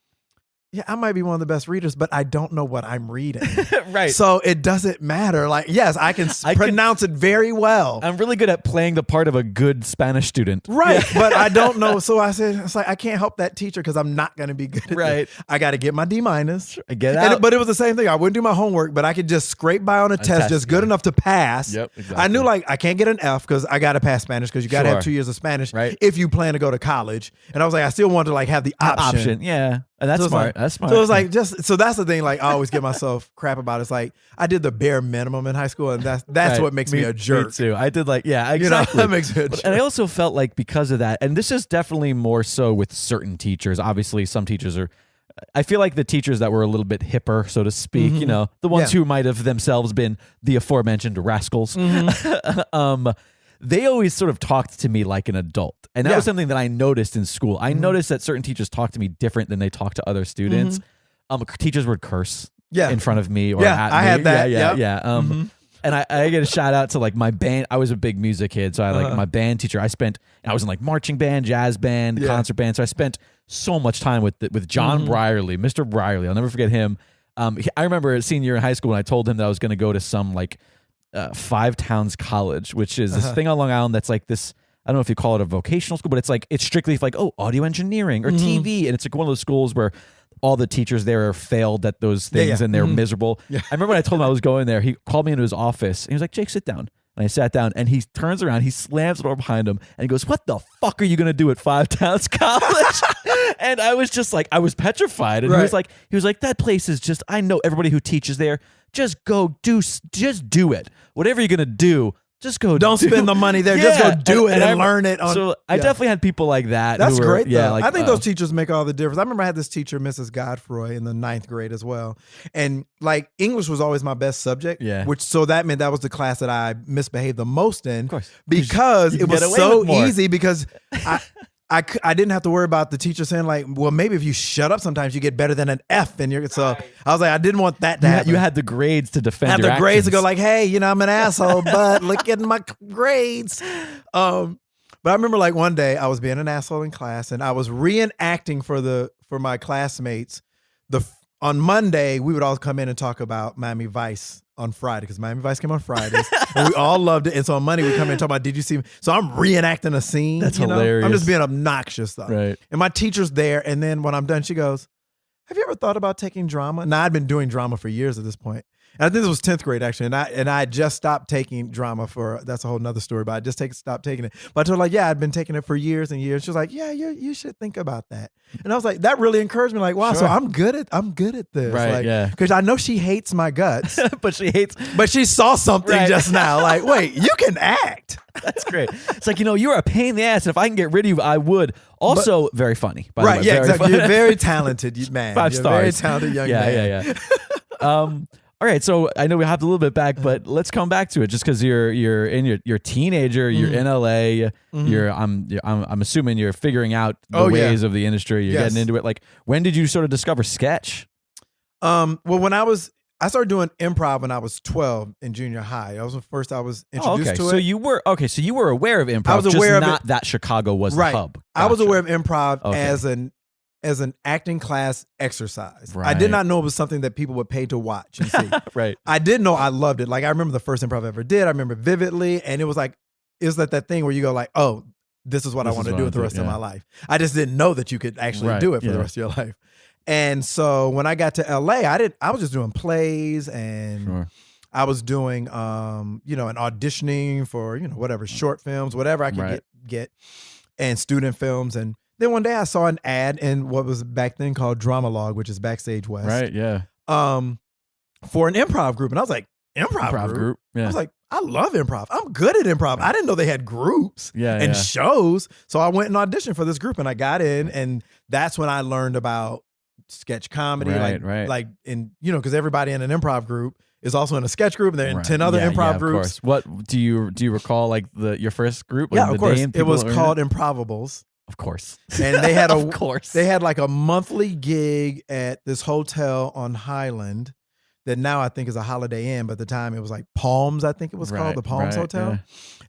yeah, I might be one of the best readers, but I don't know what I'm reading. Right. So it doesn't matter. Like, yes, I can pronounce it very well. I'm really good at playing the part of a good Spanish student. Right. Yeah. But I don't know. So I said, it's like, I can't help that teacher because I'm not going to be good at it. I got to get my D-. I get out. But it was the same thing. I wouldn't do my homework, but I could just scrape by on a test, just good enough to pass. Yep, exactly. I knew like, I can't get an F because I got to pass Spanish because you got to have 2 years of Spanish if you plan to go to college. And I was like, I still want to like have the option. Yeah. And that's smart. That's smart. So it was like so that's the thing. Like I always give myself crap about. It's like I did the bare minimum in high school, and that's what makes me a jerk. Me too. I did like exactly. That makes me a jerk. And I also felt like because of that, and this is definitely more so with certain teachers. Obviously, some teachers are. I feel like the teachers that were a little bit hipper, so to speak, the ones who might have themselves been the aforementioned rascals. Mm-hmm. They always sort of talked to me like an adult. And that was something that I noticed in school. I noticed that certain teachers talked to me different than they talk to other students. Teachers would curse in front of me or at me. I had that. Yeah. And I get a shout out to like my band. I was a big music kid. So I like my band teacher. I was in like marching band, jazz band, concert band. So I spent so much time with John Brierly, Mr. Brierly. I'll never forget him. I remember a senior in high school when I told him that I was going to go to some like 5 Towns College, which is this thing on Long Island that's like this, I don't know if you call it a vocational school, but it's strictly like, audio engineering or TV. And it's like one of those schools where all the teachers there are failed at those things and they're miserable. Yeah. I remember when I told him I was going there, he called me into his office and he was like, "Jake, sit down." And I sat down, and he turns around, he slams the door behind him, and he goes, "What the fuck are you going to do at Five Towns College?" And I was just like, I was petrified. And he was like, that place is just, I know everybody who teaches there. Just just do it. Whatever you're going to do, just go. Don't spend the money there. Just go do it and learn it. I definitely had people like that. That's great. Yeah, though. I think those teachers make all the difference. I remember I had this teacher, Mrs. Godfroy, in the 9th grade as well. And like English was always my best subject. Yeah. So that meant that was the class that I misbehaved the most in. Of course. Because it was so easy because I didn't have to worry about the teacher saying like, well, maybe if you shut up sometimes you get better than an F. And so I was like, I didn't want that to happen. You had the grades to defend your the grades actions. to go like, hey, I'm an asshole, but look at my grades. But I remember like one day I was being an asshole in class and I was reenacting for my classmates. On Monday, we would all come in and talk about Miami Vice on Friday because Miami Vice came on Fridays and we all loved it. And so on Monday we come in and talk about, did you see me? So I'm reenacting a scene. That's hilarious. I'm just being obnoxious though. Right. And my teacher's there. And then when I'm done, she goes, have you ever thought about taking drama? Now I'd been doing drama for years at this point. And I think this was 10th grade actually. And I just stopped taking drama that's a whole nother story, but I just stopped taking it. But I told her like, yeah, I'd been taking it for years and years. She was like, yeah, you should think about that. And I was like, that really encouraged me. Like, wow, so I'm good at this. Right, like, yeah. Because I know she hates my guts. But she saw something just now. Like, wait, you can act. That's great. It's like, you're a pain in the ass. And if I can get rid of you, I would. Also, very funny. By the way. Yeah, exactly. Funny. You're very talented, man. 5 stars. Very talented young man. Yeah. All right, so I know we hopped a little bit back, but let's come back to it. Just because you're in your teenager, you're in LA, I'm assuming you're figuring out the ways of the industry. You're getting into it. Like, when did you sort of discover sketch? Well, when I started doing improv when I was 12 in junior high. That was when first I was introduced to it. So you were aware of improv. I was aware of it. That Chicago was the hub. Gotcha. I was aware of improv as an acting class exercise. Right. I did not know it was something that people would pay to watch and see. Right. I did know I loved it. Like I remember the first improv I ever did. I remember vividly. And it was like that thing where you go like, oh, this is what I want to do with the rest of my life. I just didn't know that you could actually do it for the rest of your life. And so when I got to LA, I was just doing plays and I was doing and auditioning for, whatever, short films, whatever I could get and student films. And then one day I saw an ad in what was back then called Dramalog, which is Backstage West. Right, yeah. For an improv group. And I was like, improv group? Yeah. I was like, I love improv. I'm good at improv. I didn't know they had groups and shows. So I went and auditioned for this group and I got in. And that's when I learned about sketch comedy. Because everybody in an improv group is also in a sketch group and they're in 10 other improv groups. Of course. What do you recall like your first group? Yeah, of course. It was called Improvables. Of course. And they had they had like a monthly gig at this hotel on Highland that now I think is a Holiday Inn, but at the time it was like Palms, I think it was called, the Palms Hotel. Yeah.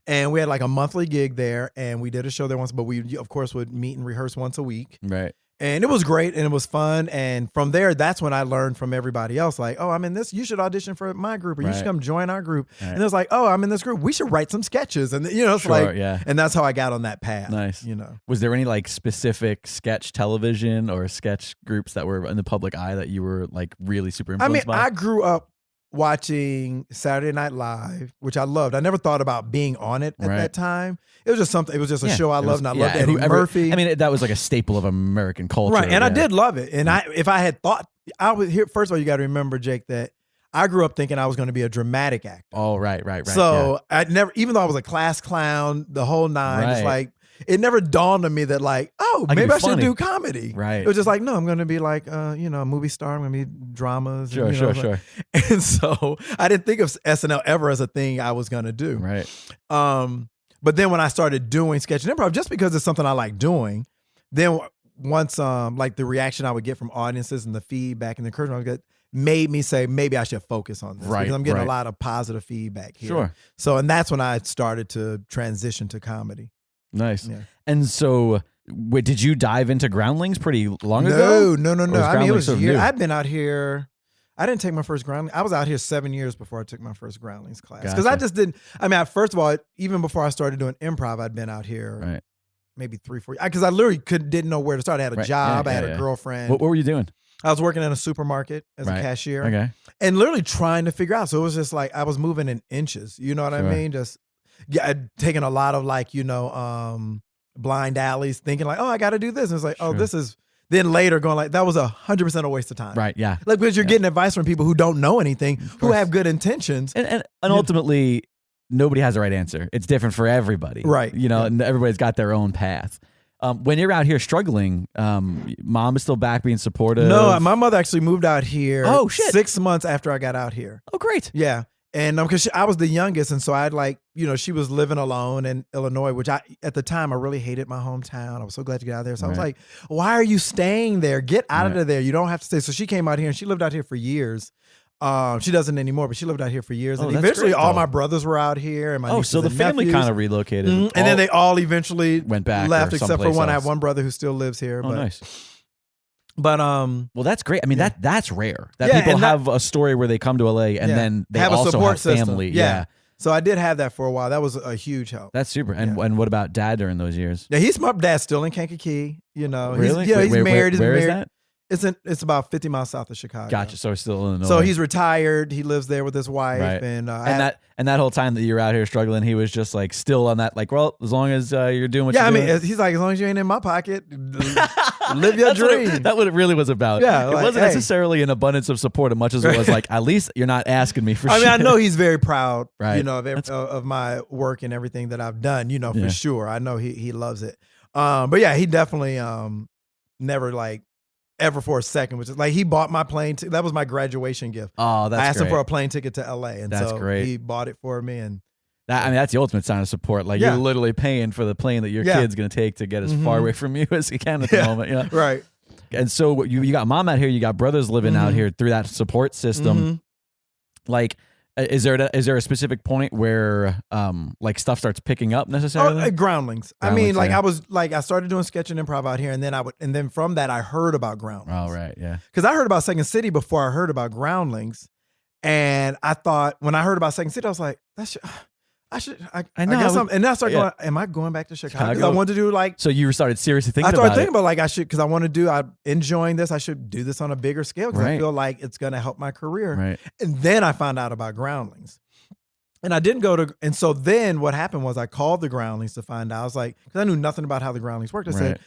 And we had like a monthly gig there and we did a show there once, but we of course would meet and rehearse once a week. Right. And it was great and it was fun. And from there, that's when I learned from everybody else, like, oh, I'm in this, you should audition for my group or you should come join our group. Right. And it was like, oh, I'm in this group, we should write some sketches. And it's and that's how I got on that path. Nice. Was there any like specific sketch television or sketch groups that were in the public eye that you were like really super influenced by? I grew up watching Saturday Night Live, which I loved. I never thought about being on it at that time. It was just something. It was just a show I loved, and I loved Eddie Murphy. I mean, that was like a staple of American culture, right? And I did love it. And if I had thought, I would here. First of all, you got to remember, Jake, that I grew up thinking I was going to be a dramatic actor. Oh, right. So I never, even though I was a class clown, the whole nine, it's like, it never dawned on me that like, oh, maybe I should do comedy. Right. It was just like, no, I'm going to be like, a movie star. I'm going to be dramas. Sure. And so I didn't think of SNL ever as a thing I was going to do. Right. But then when I started doing sketch and improv, just because it's something I like doing, then once like the reaction I would get from audiences and the feedback and the encouragement I would get made me say, maybe I should focus on this. Right. Because I'm getting a lot of positive feedback here. Sure. So, and that's when I started to transition to comedy. Nice. Yeah. And so, did you dive into Groundlings pretty long ago? No. I mean, it was years. I've been out here. I didn't take my first Groundlings. I was out here 7 years before I took my first Groundlings class. Because I just didn't. I mean, first of all, even before I started doing improv, I'd been out here maybe 3-4 years. Because I literally didn't know where to start. I had a job. I had a girlfriend. What were you doing? I was working in a supermarket as a cashier. Okay. And literally trying to figure out. So it was just like I was moving in inches. You know what I mean? Just I'd taken a lot of like, blind alleys, thinking like, oh, I got to do this. And it's like, oh, this is. Then later going like, that was 100% a waste of time. Right, yeah. Like, because you're getting advice from people who don't know anything, who have good intentions. And ultimately, nobody has the right answer. It's different for everybody. Right. And everybody's got their own path. When you're out here struggling, mom is still back being supportive? No, my mother actually moved out here 6 months after I got out here. Oh, great. Yeah. And because I was the youngest, and so I'd like, she was living alone in Illinois, which at the time I really hated my hometown. I was so glad to get out of there. So I was like, why are you staying there? Get out of there. You don't have to stay. So she came out here, and she lived out here for years. She doesn't anymore, but she lived out here for years. And eventually all my brothers were out here. And my nieces so the and family nephews. kind of relocated. And then they all eventually went back, left, except for one. Else. I have one brother who still lives here. Oh, but, nice. But well, that's great. I mean, that's rare. That people have a story where they come to LA and then they have also a support have family. System. Yeah. So I did have that for a while. That was a huge help. That's super. And what about dad during those years? Yeah, my dad's still in Kankakee. Really? He's married. Where is that? It's about 50 miles south of Chicago. Gotcha. So he's still in Illinois. So he's retired. He lives there with his wife, and that whole time that you were out here struggling, he was just like still on that. Like, well, as long as you're doing what you're doing. I mean, he's like, as long as you ain't in my pocket, live your dream. That's what it really was about. Yeah, it wasn't necessarily an abundance of support as much as it was like, at least you're not asking me for. I mean, I know he's very proud, right. Of my work and everything that I've done. For sure. I know he loves it. But yeah, he definitely never like. Ever for a second, which is like he bought my plane ticket. That was my graduation gift. Oh, that's I asked great. him for a plane ticket to LA, and that's great. He bought it for me. And that's the ultimate sign of support. Like you're literally paying for the plane that your kid's going to take to get as far away from you as he can at the moment. Right. And so you got mom out here, you got brothers living out here through that support system. Like, is there a specific point where like stuff starts picking up necessarily? Groundlings. I mean, like I started doing sketch and improv out here, and then from that I heard about Groundlings. Oh, right, yeah. Because I heard about Second City before I heard about Groundlings, and I thought when I heard about Second City, I was like, I guess and then I started going, am I going back to Chicago? 'Cause I wanted to do like. So you started seriously thinking about it. I started thinking about like I should, because I want to do, I'm enjoying this. I should do this on a bigger scale because I feel like it's going to help my career. Right. And then I found out about Groundlings. And I didn't go to, and so then what happened was I called the Groundlings to find out. I was like, because I knew nothing about how the Groundlings worked. I said,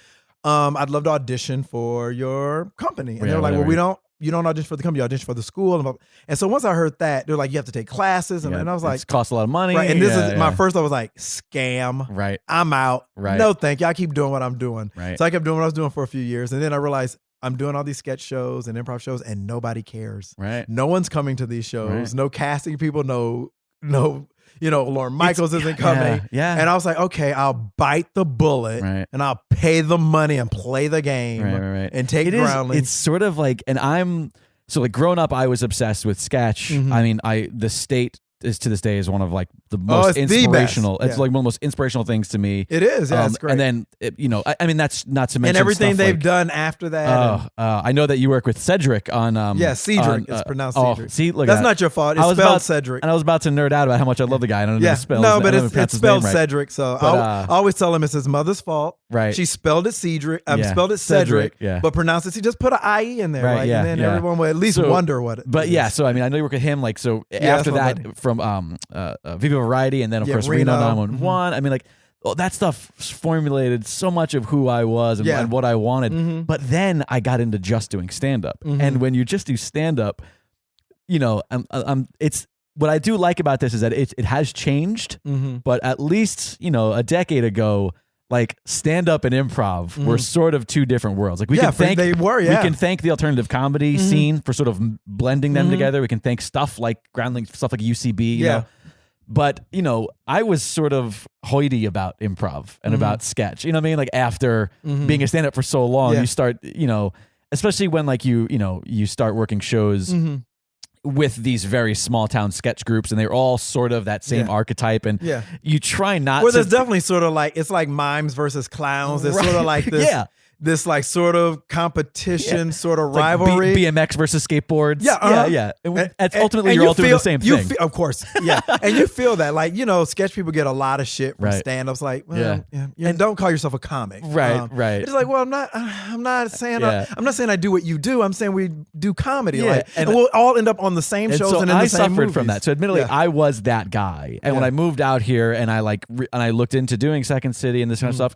I'd love to audition for your company. And they were like, well, you don't audition for the company, you audition for the school. And so once I heard that, they're like, you have to take classes. And I was like, it costs a lot of money. Right. And this is my first, I was like, scam. Right. I'm out. Right. No, thank you. I keep doing what I'm doing. Right. So I kept doing what I was doing for a few years. And then I realized I'm doing all these sketch shows and improv shows and nobody cares. Right. No one's coming to these shows. Right. No casting people, no, Lauren Michaels isn't coming. Yeah. And I was like, okay, I'll bite the bullet and I'll pay the money and play the game and take Groundlings. It's sort of like, so like growing up, I was obsessed with sketch. I mean, the state is to this day is one of like the most inspirational. It's like one of the most inspirational things to me. It is. Yeah, it's great. And then I mean that's not to mention and everything they've like, done after that. I know that you work with Cedric on. Cedric. It's pronounced Cedric. See, look, that's not your fault. It's spelled Cedric. And I was about to nerd out about how much I love the guy. I don't know the spells. No, but it's spelled Cedric. So I always tell him it's his mother's fault. Right. She spelled it Cedric. Spelled it Cedric. But pronounced it. She just put an IE in there. Right. And then everyone would at least wonder what it. But yeah, so I mean, I know you work with him. Like so after that, from Viva Variety, and then of course Reno 911. I mean, like that stuff formulated so much of who I was and what I wanted. But then I got into just doing stand up, and when you just do stand up, it's what I do like about this is that it has changed. But at least a decade ago, like stand up and improv were sort of two different worlds. Like we can thank the alternative comedy scene for sort of blending them together. We can thank stuff like Groundlings, stuff like UCB. But I was sort of hoity about improv and about sketch. You know what I mean? Like after being a stand up for so long, you start especially when like you start working shows. With these very small town sketch groups, and they're all sort of that same archetype, and you try not. Well, there's definitely sort of like it's like mimes versus clowns. There's sort of like this. this like sort of competition, sort of It's like rivalry. BMX versus skateboards. Yeah, yeah. And Ultimately, and you're all doing feel, the same you thing. Feel, of course, yeah. And you feel that, like, sketch people get a lot of shit from Right. stand-ups. Like, well, Yeah. and don't call yourself a comic, Right. It's like, well, I'm not saying I do what you do. I'm saying we do comedy, like, and we'll all end up on the same shows so and in the I same suffered movies. from that. So admittedly, I was that guy. And when I moved out here and I looked into doing Second City and this kind of stuff,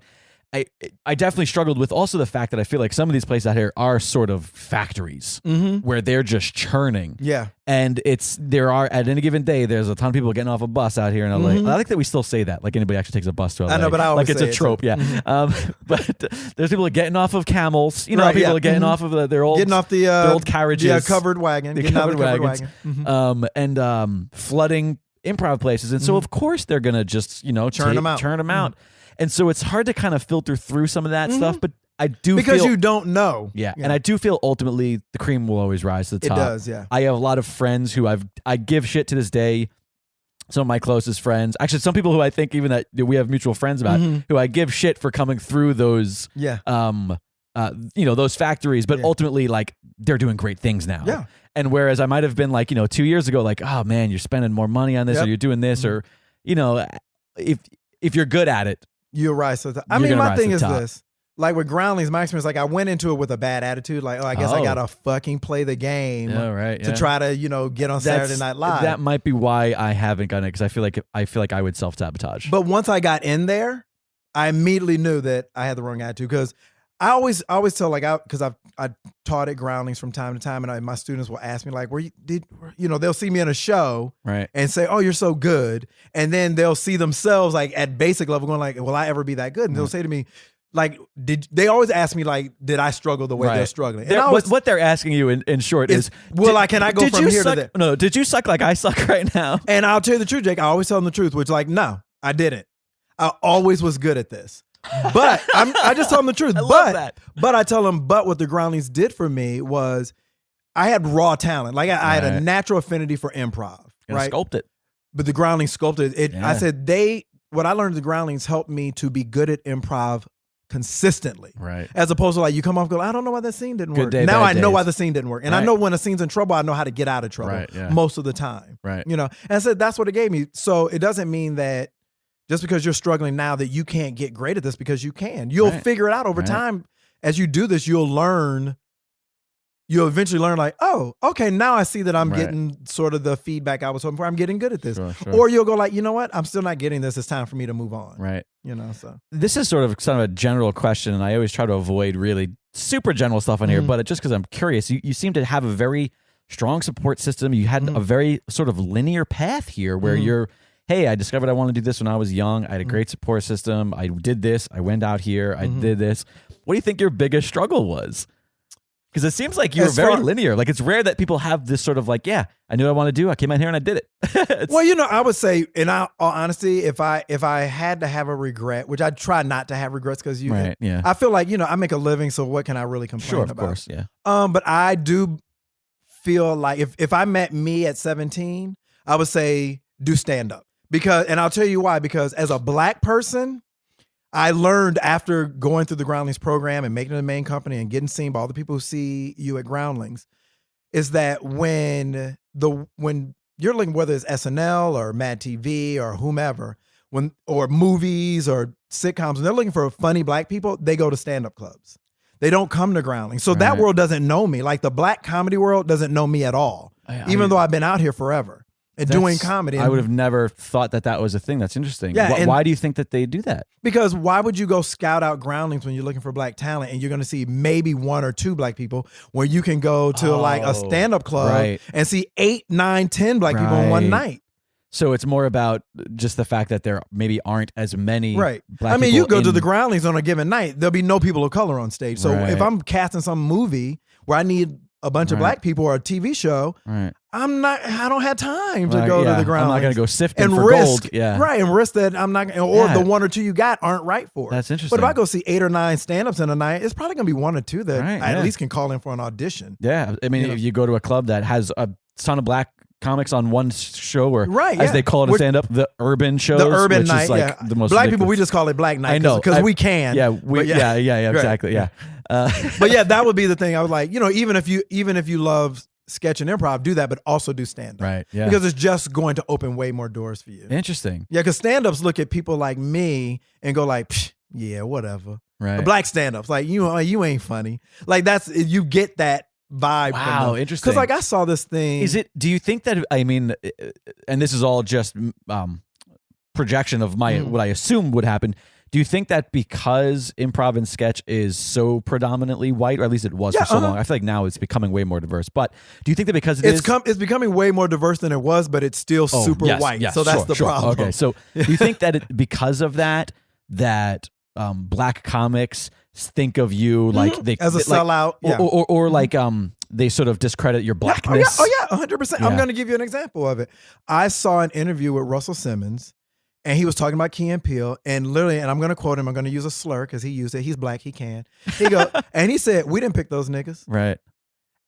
I definitely struggled with also the fact that I feel like some of these places out here are sort of factories where they're just churning. Yeah. And there are at any given day, there's a ton of people getting off a bus out here in LA. I like that we still say that, like anybody actually takes a bus to LA. I know, but I always like it's say a trope, but there's people getting off of camels. People are getting off of their old old carriages, covered wagon, the covered wagons, and flooding improv places. And so of course they're gonna just turn them out. And so it's hard to kind of filter through some of that stuff, but I do because feel, you don't know. Yeah, and I do feel ultimately the cream will always rise to the top. It does, yeah. I have a lot of friends who I give shit to this day. Some of my closest friends, actually, some people who I think even that we have mutual friends about, who I give shit for coming through those, those factories, but ultimately, like, they're doing great things now. Yeah. And whereas I might have been like, 2 years ago, like, oh man, you're spending more money on this, or you're doing this, or if you're good at it. You'll rise to the top. I mean, my thing is this. Like with Groundlings, my experience, like I went into it with a bad attitude. Like, I guess I got to fucking play the game to try to, get on Saturday Night Live. That might be why I haven't gotten it, because I feel like I would self-sabotage. But once I got in there, I immediately knew that I had the wrong attitude, because I always tell, like, because I taught at Groundlings from time to time, and my students will ask me, like, they'll see me in a show, and say, oh, you're so good, and then they'll see themselves, like, at basic level going, like, will I ever be that good? And they'll say to me, like, they always ask me, like, did I struggle the way they're struggling? And what they're asking you in short is, can I go from here to there? No, did you suck like I suck right now? And I'll tell you the truth, Jake. I always tell them the truth, which, like, no, I didn't. I always was good at this. But I just tell them the truth. I love that. But I tell them, but what the Groundlings did for me was I had raw talent. Like, I had a natural affinity for improv. Right? Sculpt it. But the Groundlings sculpted it. I said, what I learned at the Groundlings helped me to be good at improv consistently. Right. As opposed to, like, you come off and go, I don't know why that scene didn't work. Now I know why the scene didn't work. And I know when a scene's in trouble, I know how to get out of trouble most of the time. Right. And I said, that's what it gave me. So it doesn't mean that just because you're struggling now that you can't get great at this, because you can. You'll figure it out over time. As you do this, you'll eventually learn, like, oh, okay, now I see that I'm getting sort of the feedback I was hoping for. I'm getting good at this. Sure. Or you'll go, like, you know what? I'm still not getting this. It's time for me to move on. Right. So this is sort of a general question, and I always try to avoid really super general stuff on here, but just because I'm curious, you seem to have a very strong support system. You had a very sort of linear path here where you're, hey, I discovered I wanted to do this when I was young. I had a great support system. I did this. I went out here. I did this. What do you think your biggest struggle was? Because it seems like you were very linear. Like, it's rare that people have this sort of, like, yeah, I knew what I wanted to do. I came out here and I did it. Well, I would say, in all honesty, if I had to have a regret, which I try not to have regrets, because I feel like, I make a living, so what can I really complain about? Of course, yeah. But I do feel like if I met me at 17, I would say do stand up. And I'll tell you why, because as a Black person, I learned after going through the Groundlings program and making it the main company and getting seen by all the people who see you at Groundlings, is that when you're looking, whether it's SNL or Mad TV or whomever, or movies or sitcoms, when they're looking for funny Black people, they go to stand-up clubs. They don't come to Groundlings. So that world doesn't know me. Like, the Black comedy world doesn't know me at all, even though I've been out here forever. Doing comedy. I would have never thought that was a thing. That's interesting. Yeah, why do you think that they do that? Because why would you go scout out Groundlings when you're looking for Black talent and you're going to see maybe 1 or 2 Black people, where you can go to like a stand-up club and see 8, 9, 10 Black people in one night? So it's more about just the fact that there maybe aren't as many Black people. I mean, you go to the Groundlings on a given night, there'll be no people of color on stage. So if I'm casting some movie where I need a bunch of Black people or a TV show, I don't have time to go to the Groundlings. I'm not going to go sifting and for risk, gold. Yeah. Right, and risk that I'm not, the 1 or 2 you got aren't right for it. That's interesting. But if I go see 8 or 9 stand-ups in a night, it's probably going to be 1 or 2 that I at least can call in for an audition. Yeah, I mean, if you go to a club that has a ton of Black comics on one show, or right, as they call it in stand up, the urban shows. The urban which night, is like the most black ridiculous. people, we just call it black night. I know because we can. Yeah, exactly. Yeah, but yeah, that would be the thing. I was like, even if you love sketch and improv, do that, but also do stand up. Right. Yeah. Because it's just going to open way more doors for you. Interesting. Yeah, because stand ups look at people like me and go like, yeah, whatever. Right. The black stand ups, like you ain't funny. Like you get that vibe. Wow, from them. interesting. Because like I saw this thing. Do you think that, I mean, and this is all just projection of what I assume would happen. Do you think that because improv and sketch is so predominantly white, or at least it was for so long, I feel like now it's becoming way more diverse, but do you think that because it's becoming way more diverse than it was, but it's still super white. Yes, so that's the problem. Okay, so do you think that because of that black comics think of you like as a sellout, or like they sort of discredit your blackness? Oh yeah, 100%. I'm going to give you an example of it. I saw an interview with Russell Simmons, and he was talking about Key and Peele, and literally, and I'm going to quote him. I'm going to use a slur because he used it. He's black, he can. And he said, "We didn't pick those niggas." Right.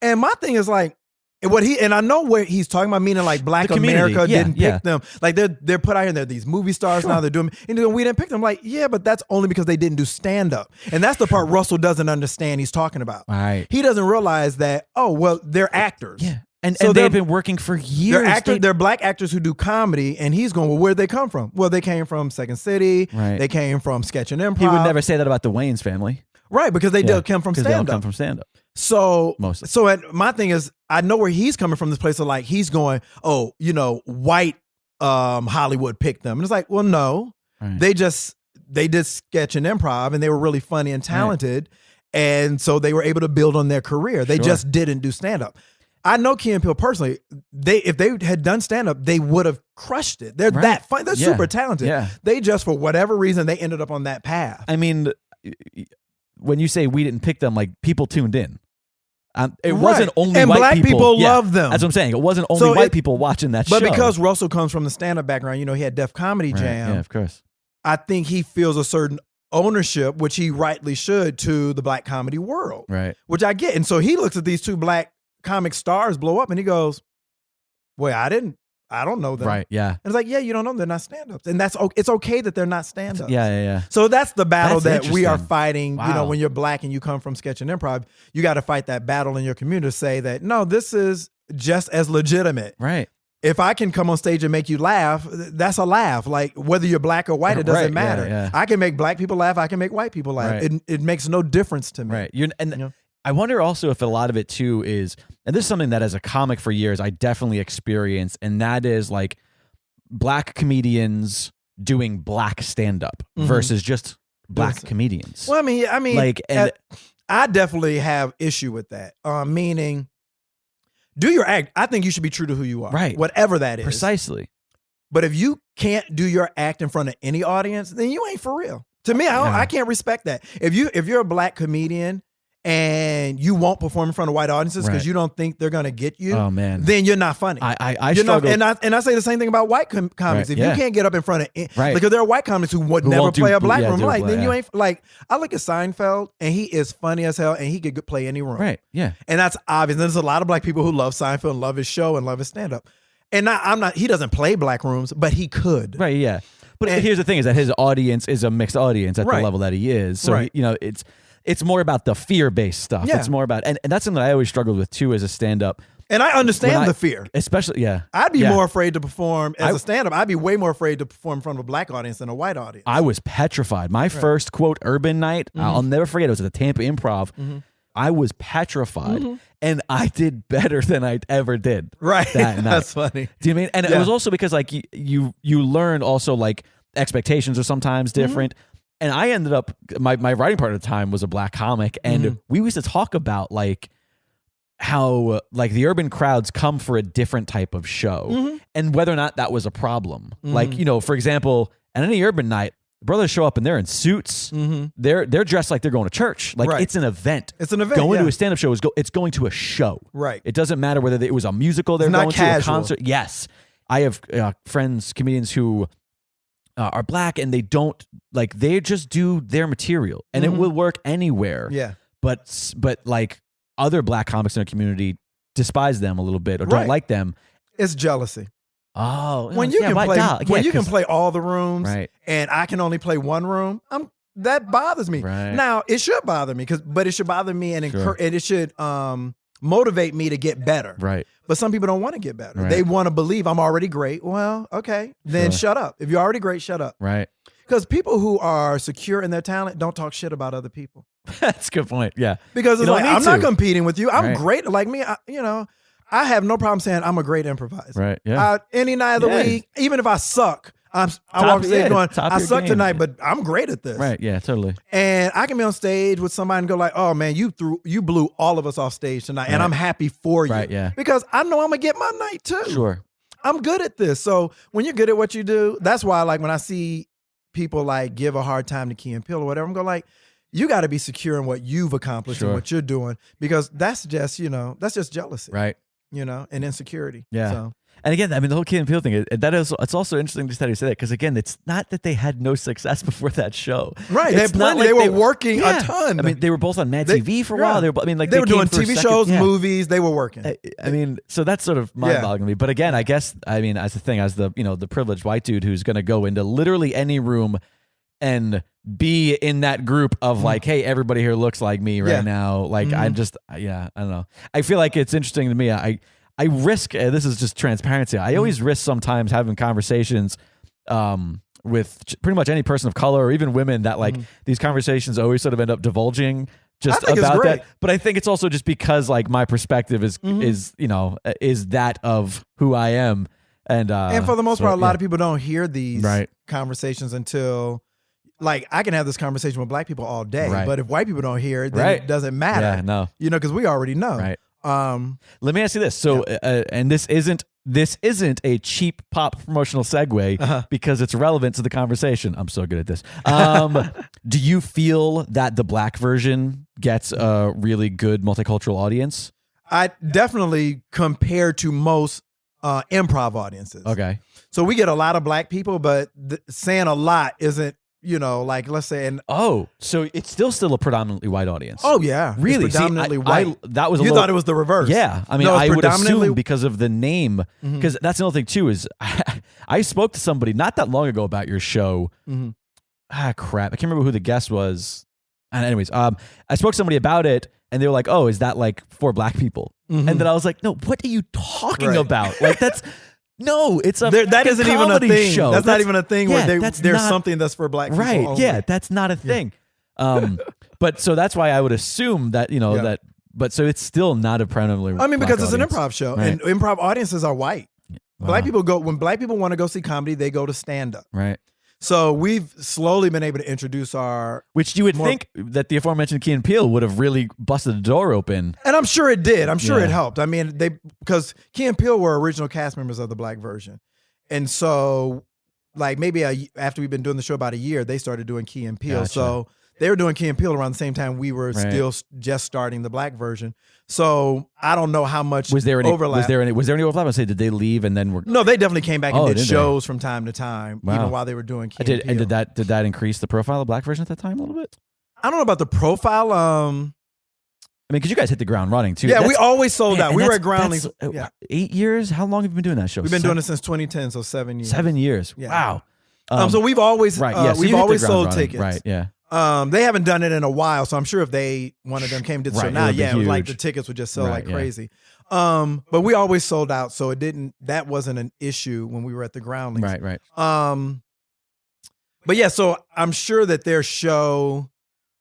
And my thing is like, and I know where he's talking about, meaning like Black America didn't pick them. Like they're put out here, they're these movie stars now, they're doing, and we didn't pick them. Like, yeah, but that's only because they didn't do stand up. And that's the part Russell doesn't understand he's talking about. Right. He doesn't realize that, they're actors. Yeah. And they've been working for years. They're black actors who do comedy, and he's going, well, where'd they come from? Well, they came from Second City. Right. They came from sketch and improv. He would never say that about the Wayans family. Right, because they don't come from stand-up. They don't come from stand-up. So, mostly. My thing is, I know where he's coming from, this place of like, he's going, white Hollywood picked them. And it's like, well, no. Right. They did sketch and improv, and they were really funny and talented. Right. And so they were able to build on their career. They just didn't do stand-up. I know Key and Peele personally. If they had done stand-up, they would have crushed it. They're that fun. They're super talented. Yeah. They just, for whatever reason, they ended up on that path. I mean, when you say we didn't pick them, like people tuned in. It wasn't only and white black people love them. That's what I'm saying. It wasn't only white people watching that show. But because Russell comes from the stand-up background, he had Def Comedy Jam. Yeah, of course. I think he feels a certain ownership, which he rightly should, to the black comedy world. Right. Which I get. And so he looks at these two black comic stars blow up, and he goes, "Well, I don't know them." Right. Yeah. And it's like, yeah, you don't know them. They're not stand-ups, and it's okay that they're not stand-ups. Yeah. So that's the battle that we are fighting. Wow. When you're black and you come from sketch and improv, you got to fight that battle in your community to say that no, this is just as legitimate. Right. If I can come on stage and make you laugh, that's a laugh. Like whether you're black or white, it doesn't matter. Yeah. I can make black people laugh. I can make white people laugh. Right. It makes no difference to me. Right. I wonder also if a lot of it too is, and this is something that as a comic for years I definitely experienced, and that is like black comedians doing black stand-up versus just black comedians. Well, I mean, like, and I definitely have issue with that. Meaning, do your act. I think you should be true to who you are, right? Whatever that is, precisely. But if you can't do your act in front of any audience, then you ain't for real. To me, I can't respect that. If you're a black comedian and you won't perform in front of white audiences because you don't think they're gonna get you, then you're not funny. I struggle. And I say the same thing about white comics. Right, if you can't get up in front of, because there are white comics who would never play a black room, then you ain't like. I look at Seinfeld and he is funny as hell and he could play any room, right? Yeah, and that's obvious. And there's a lot of black people who love Seinfeld and love his show and love his stand up. And I'm not. He doesn't play black rooms, but he could. Right. Yeah. But here's the thing: is that his audience is a mixed audience at the level that he is. So it's more about the fear-based stuff. Yeah. It's more about, and that's something that I always struggled with too as a stand-up. And I understand the fear. Especially, I'd be more afraid to perform as a stand-up. I'd be way more afraid to perform in front of a black audience than a white audience. I was petrified. My first, quote, urban night, I'll never forget, it was at the Tampa Improv. I was petrified. And I did better than I ever did. Right. That night. That's funny. Do you mean? And it was also because like you learn also like expectations are sometimes different. And I ended up, my writing partner at the time was a black comic, and we used to talk about like how like the urban crowds come for a different type of show, and whether or not that was a problem. Like, for example, at any urban night, brothers show up and they're in suits. They're dressed like they're going to church. Like it's an event. It's an event. Going to a stand-up show it's going to a show. Right. It doesn't matter whether it was a musical they're going to, a concert. Yes. I have friends, comedians who are black, and they just do their material, and it will work anywhere. Yeah. But like other black comics in the community despise them a little bit or don't like them. It's jealousy. Oh, When you can play, when you can 'cause- play all the rooms, Right. and I can only play one room, that bothers me. Right. Now it should bother me but it should bother me and Sure. and it should motivate me to get better. Right. But some people don't want to get better. Right. They want to believe I'm already great. Well, okay, then Sure. shut up. If you're already great, shut up. Right. Because people who are secure in their talent don't talk shit about other people. That's a good point. Yeah. Because it's You like, don't need I'm not to. competing with you. I'm Right. great. Like me, I have no problem saying I'm a great improviser. Right. Yeah. Any night of the Yeah. week, even if I suck, I walk on stage going, top I your suck game. tonight, but I'm great at this. Right. Yeah. Totally. And I can be on stage with somebody and go like, oh man, you blew all of us off stage tonight. And Right. I'm happy for you. Right, yeah. Because I know I'm going to get my night too. Sure. I'm good at this. So when you're good at what you do, that's why like when I see people like give a hard time to Key and Peele or whatever, I'm going like, you got to be secure in what you've accomplished Sure. and what you're doing, because that's just jealousy, Right. And insecurity. Yeah. So. And again, I mean, the whole Key and Peele thing, it's also interesting to you say that, because again, it's not that they had no success before that show. Right. It's not like they were working yeah. a ton. I mean, they were both on Mad TV for a while. They were doing TV shows, movies. They were working. I mean, so that's sort of mind-boggling to me. But again, I guess, I mean, as the privileged white dude who's going to go into literally any room and be in that group of like, hey, everybody here looks like me right now. Like, I'm just, I don't know. I feel like it's interesting to me. I risk, this is just transparency. I always risk sometimes having conversations with pretty much any person of color or even women that like these conversations always sort of end up divulging just about that. But I think it's also just because like my perspective is that of who I am. And for the most part, a lot of people don't hear these Right. conversations until, like, I can have this conversation with black people all day, Right. but if white people don't hear it, then Right. it doesn't matter. Yeah, no. Because we already know. Right. Let me ask you this. So, and this isn't a cheap pop promotional segue because it's relevant to the conversation. I'm so good at this. Do you feel that the black version gets a really good multicultural audience? I definitely compare to most improv audiences. Okay. So we get a lot of black people, but saying a lot isn't, like let's say, so it's still a predominantly white audience. Oh yeah, really? It's predominantly white. That was you thought it was the reverse. Yeah, I mean, No, I would predominantly assume because of the name, because that's another thing too. Is I spoke to somebody not that long ago about your show. Crap, I can't remember who the guest was. And anyways, I spoke to somebody about it, and they were like, "Oh, is that like for black people?" And then I was like, "No, what are you talking about? Like that's." No, it's that isn't even a thing. Show. That's not even a thing where there's not, something that's for black people. Right. Only. Yeah, that's not a thing. But so that's why I would assume that, that, but so it's still not a predominantly I mean, black because it's audience. an improv show, Right. and improv audiences are white. Wow. When black people want to go see comedy, they go to stand up. Right. So we've slowly been able to introduce which you would think that the aforementioned Key and Peele would have really busted the door open. And I'm sure it did. I'm sure it helped. I mean, because Key and Peele were original cast members of the black version. And so, like, maybe after we've been doing the show about a year, they started doing Key and Peele. Gotcha. So they were doing Key and Peele around the same time we were still just starting the black version. So I don't know how much Was there any overlap. Was there any overlap? I say, did they leave and then No, they definitely came back and did did shows from time to time, Wow. even while they were doing Key and Peele. And did that increase the profile of the black version at that time a little bit? I don't know about the profile. I mean, because you guys hit the ground running too. Yeah, we always sold out. And We were that's- at Groundlings. that's, 8 years? How long have you been doing that show? We've been doing it since 2010, so 7 years. 7 years. Yeah. Wow. So we've always right. Yeah. So we've you hit the always ground sold running. tickets. Right. Yeah. They haven't done it in a while, so I'm sure if one of them came to the show Right, now, it would be it was like the huge. tickets would just sell like yeah. crazy. But we always sold out, so that wasn't an issue when we were at the Groundlings. Right. But yeah, so I'm sure that their show,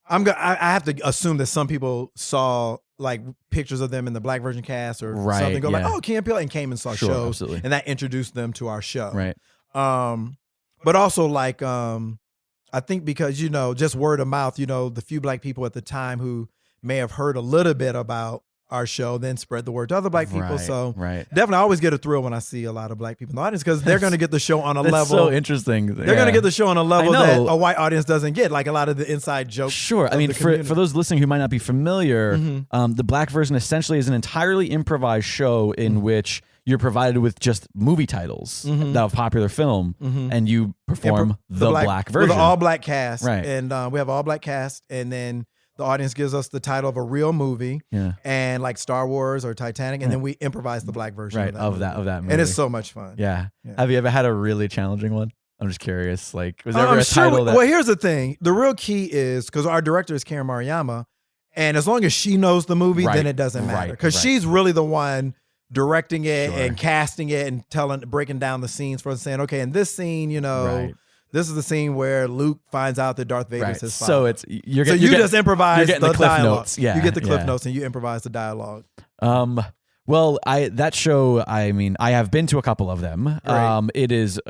I have to assume that some people saw like pictures of them in the black version cast or something, go like, oh, Key and Peele, and came and saw shows, absolutely. and that introduced them to our show. Right. But also like, I think because, just word of mouth, the few black people at the time who may have heard a little bit about our show, then spread the word to other black people. Right, So right. definitely I always get a thrill when I see a lot of black people in the audience, because they're going to get the show on a That's level. so interesting. They're going to get the show on a level I that know. a white audience doesn't get, like a lot of the inside jokes. Sure. I mean, for those listening who might not be familiar, the black version essentially is an entirely improvised show in which you're provided with just movie titles of popular film, and you perform the black version with an all black cast. Right. And we have all black cast, and then the audience gives us the title of a real movie, Yeah. and like Star Wars or Titanic, and then we improvise the black version of that movie. And it's so much fun. Yeah. Have you ever had a really challenging one? I'm just curious. Like, was there ever a sure title that? Well, here's the thing. The real key is because our director is Karen Maruyama, and as long as she knows the movie, then it doesn't matter because she's really the one directing it and casting it and breaking down the scenes for us, saying, okay, in this scene, this is the scene where Luke finds out that Darth Vader is his father. So you just improvise the cliff dialogue. Notes. Yeah, you get the cliff notes and you improvise the dialogue. Well, that show, I mean, I have been to a couple of them. Right. It is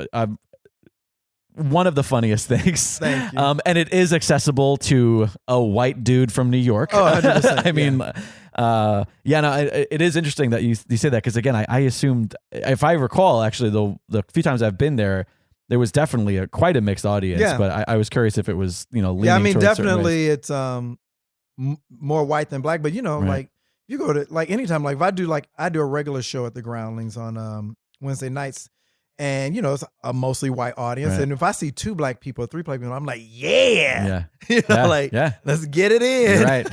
one of the funniest things. Thank you. And it is accessible to a white dude from New York. Oh, 100%. I mean, it is interesting that you say that because, again, I assumed, if I recall, actually, the few times I've been there was definitely quite a mixed audience. Yeah. But I was curious if it was, leaning I mean, towards definitely it's more white than black. But, like, you go to, like, anytime, like, if I do a regular show at the Groundlings on Wednesday nights, and, it's a mostly white audience. Right. And if I see 2 black people, 3 black people, I'm like, let's get it in. You're right.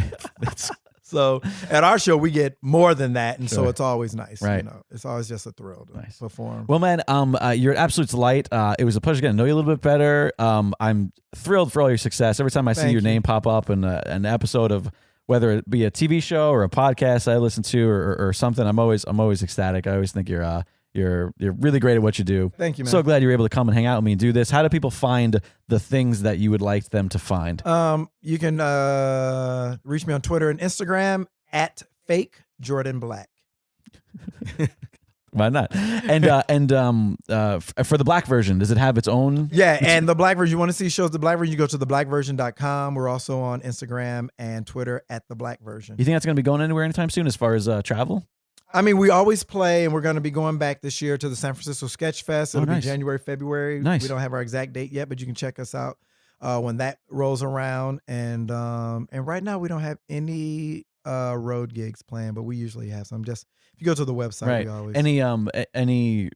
So at our show, we get more than that. And Sure. so it's always nice. Right. It's always just a thrill to perform. Well, man, you're an absolute delight. It was a pleasure getting to know you a little bit better. I'm thrilled for all your success. Every time I see your name pop up in an episode of whether it be a TV show or a podcast I listen to or something, I'm always ecstatic. I always think you're really great at what you do. Thank you, man. So glad you were able to come and hang out with me and do this. How do people find the things that you would like them to find? You can reach me on Twitter and Instagram at fake Jordan Black. Why not? And for the black version, does it have its own? Yeah, and the black version, you want to see shows the black version, you go to theblackversion.com. We're also on Instagram and Twitter at the black version. You think that's going to be going anywhere anytime soon as far as travel? I mean, we always play, and we're going to be going back this year to the San Francisco Sketch Fest. It'll be January, February. Nice. We don't have our exact date yet, but you can check us out when that rolls around. And right now, we don't have any road gigs planned, but we usually have some. Just if you go to the website, we always any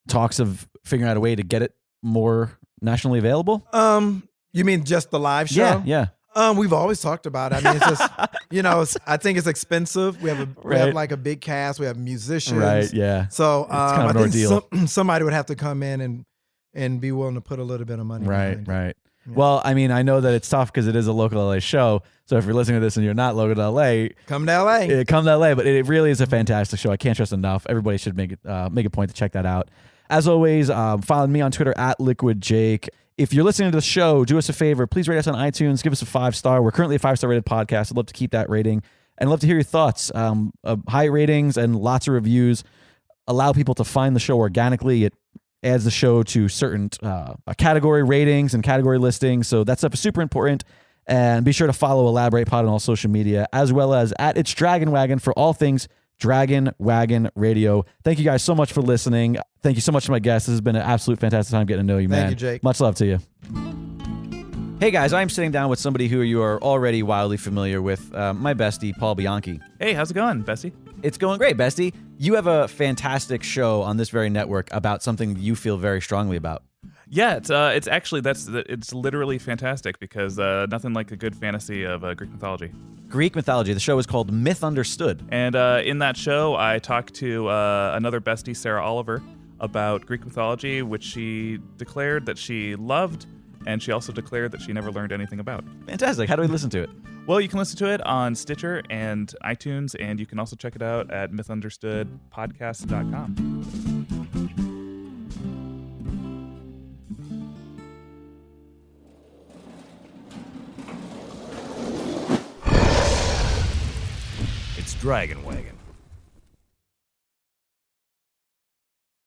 talks of figuring out a way to get it more nationally available? You mean just the live show? Yeah. We've always talked about it. I mean, it's just, I think it's expensive. We have like a big cast. We have musicians. Right, yeah. So it's kind of an I ordeal. think somebody would have to come in and be willing to put a little bit of money behind it. Right. Yeah. Well, I mean, I know that it's tough because it is a local LA show. So if you're listening to this and you're not local to LA, come to LA. Come to LA. But it really is a fantastic show. I can't stress enough. Everybody should make a point to check that out. As always, follow me on Twitter at LiquidJake. If you're listening to the show, do us a favor. Please rate us on iTunes. Give us a 5-star. We're currently a 5-star rated podcast. I'd love to keep that rating. And I'd love to hear your thoughts. High ratings and lots of reviews allow people to find the show organically. It adds the show to certain category ratings and category listings. So that stuff is super important. And be sure to follow Elaborate Pod on all social media, as well as at It's Dragon Wagon for all things Dragon Wagon Radio. Thank you guys so much for listening. Thank you so much to my guests. This has been an absolute fantastic time getting to know you, man. Thank you, Jake. Much love to you. Hey guys, I'm sitting down with somebody who you are already wildly familiar with, my bestie, Paul Bianchi. Hey, how's it going, bestie? It's going great, bestie. You have a fantastic show on this very network about something you feel very strongly about. Yeah, it's actually it's literally fantastic because nothing like a good fantasy of Greek mythology. Greek mythology. The show is called Myth Understood. And in that show, I talked to another bestie, Sarah Oliver, about Greek mythology, which she declared that she loved, and she also declared that she never learned anything about. Fantastic. How do we listen to it? Well, you can listen to it on Stitcher and iTunes, and you can also check it out at mythunderstoodpodcast.com. Dragon Wagon.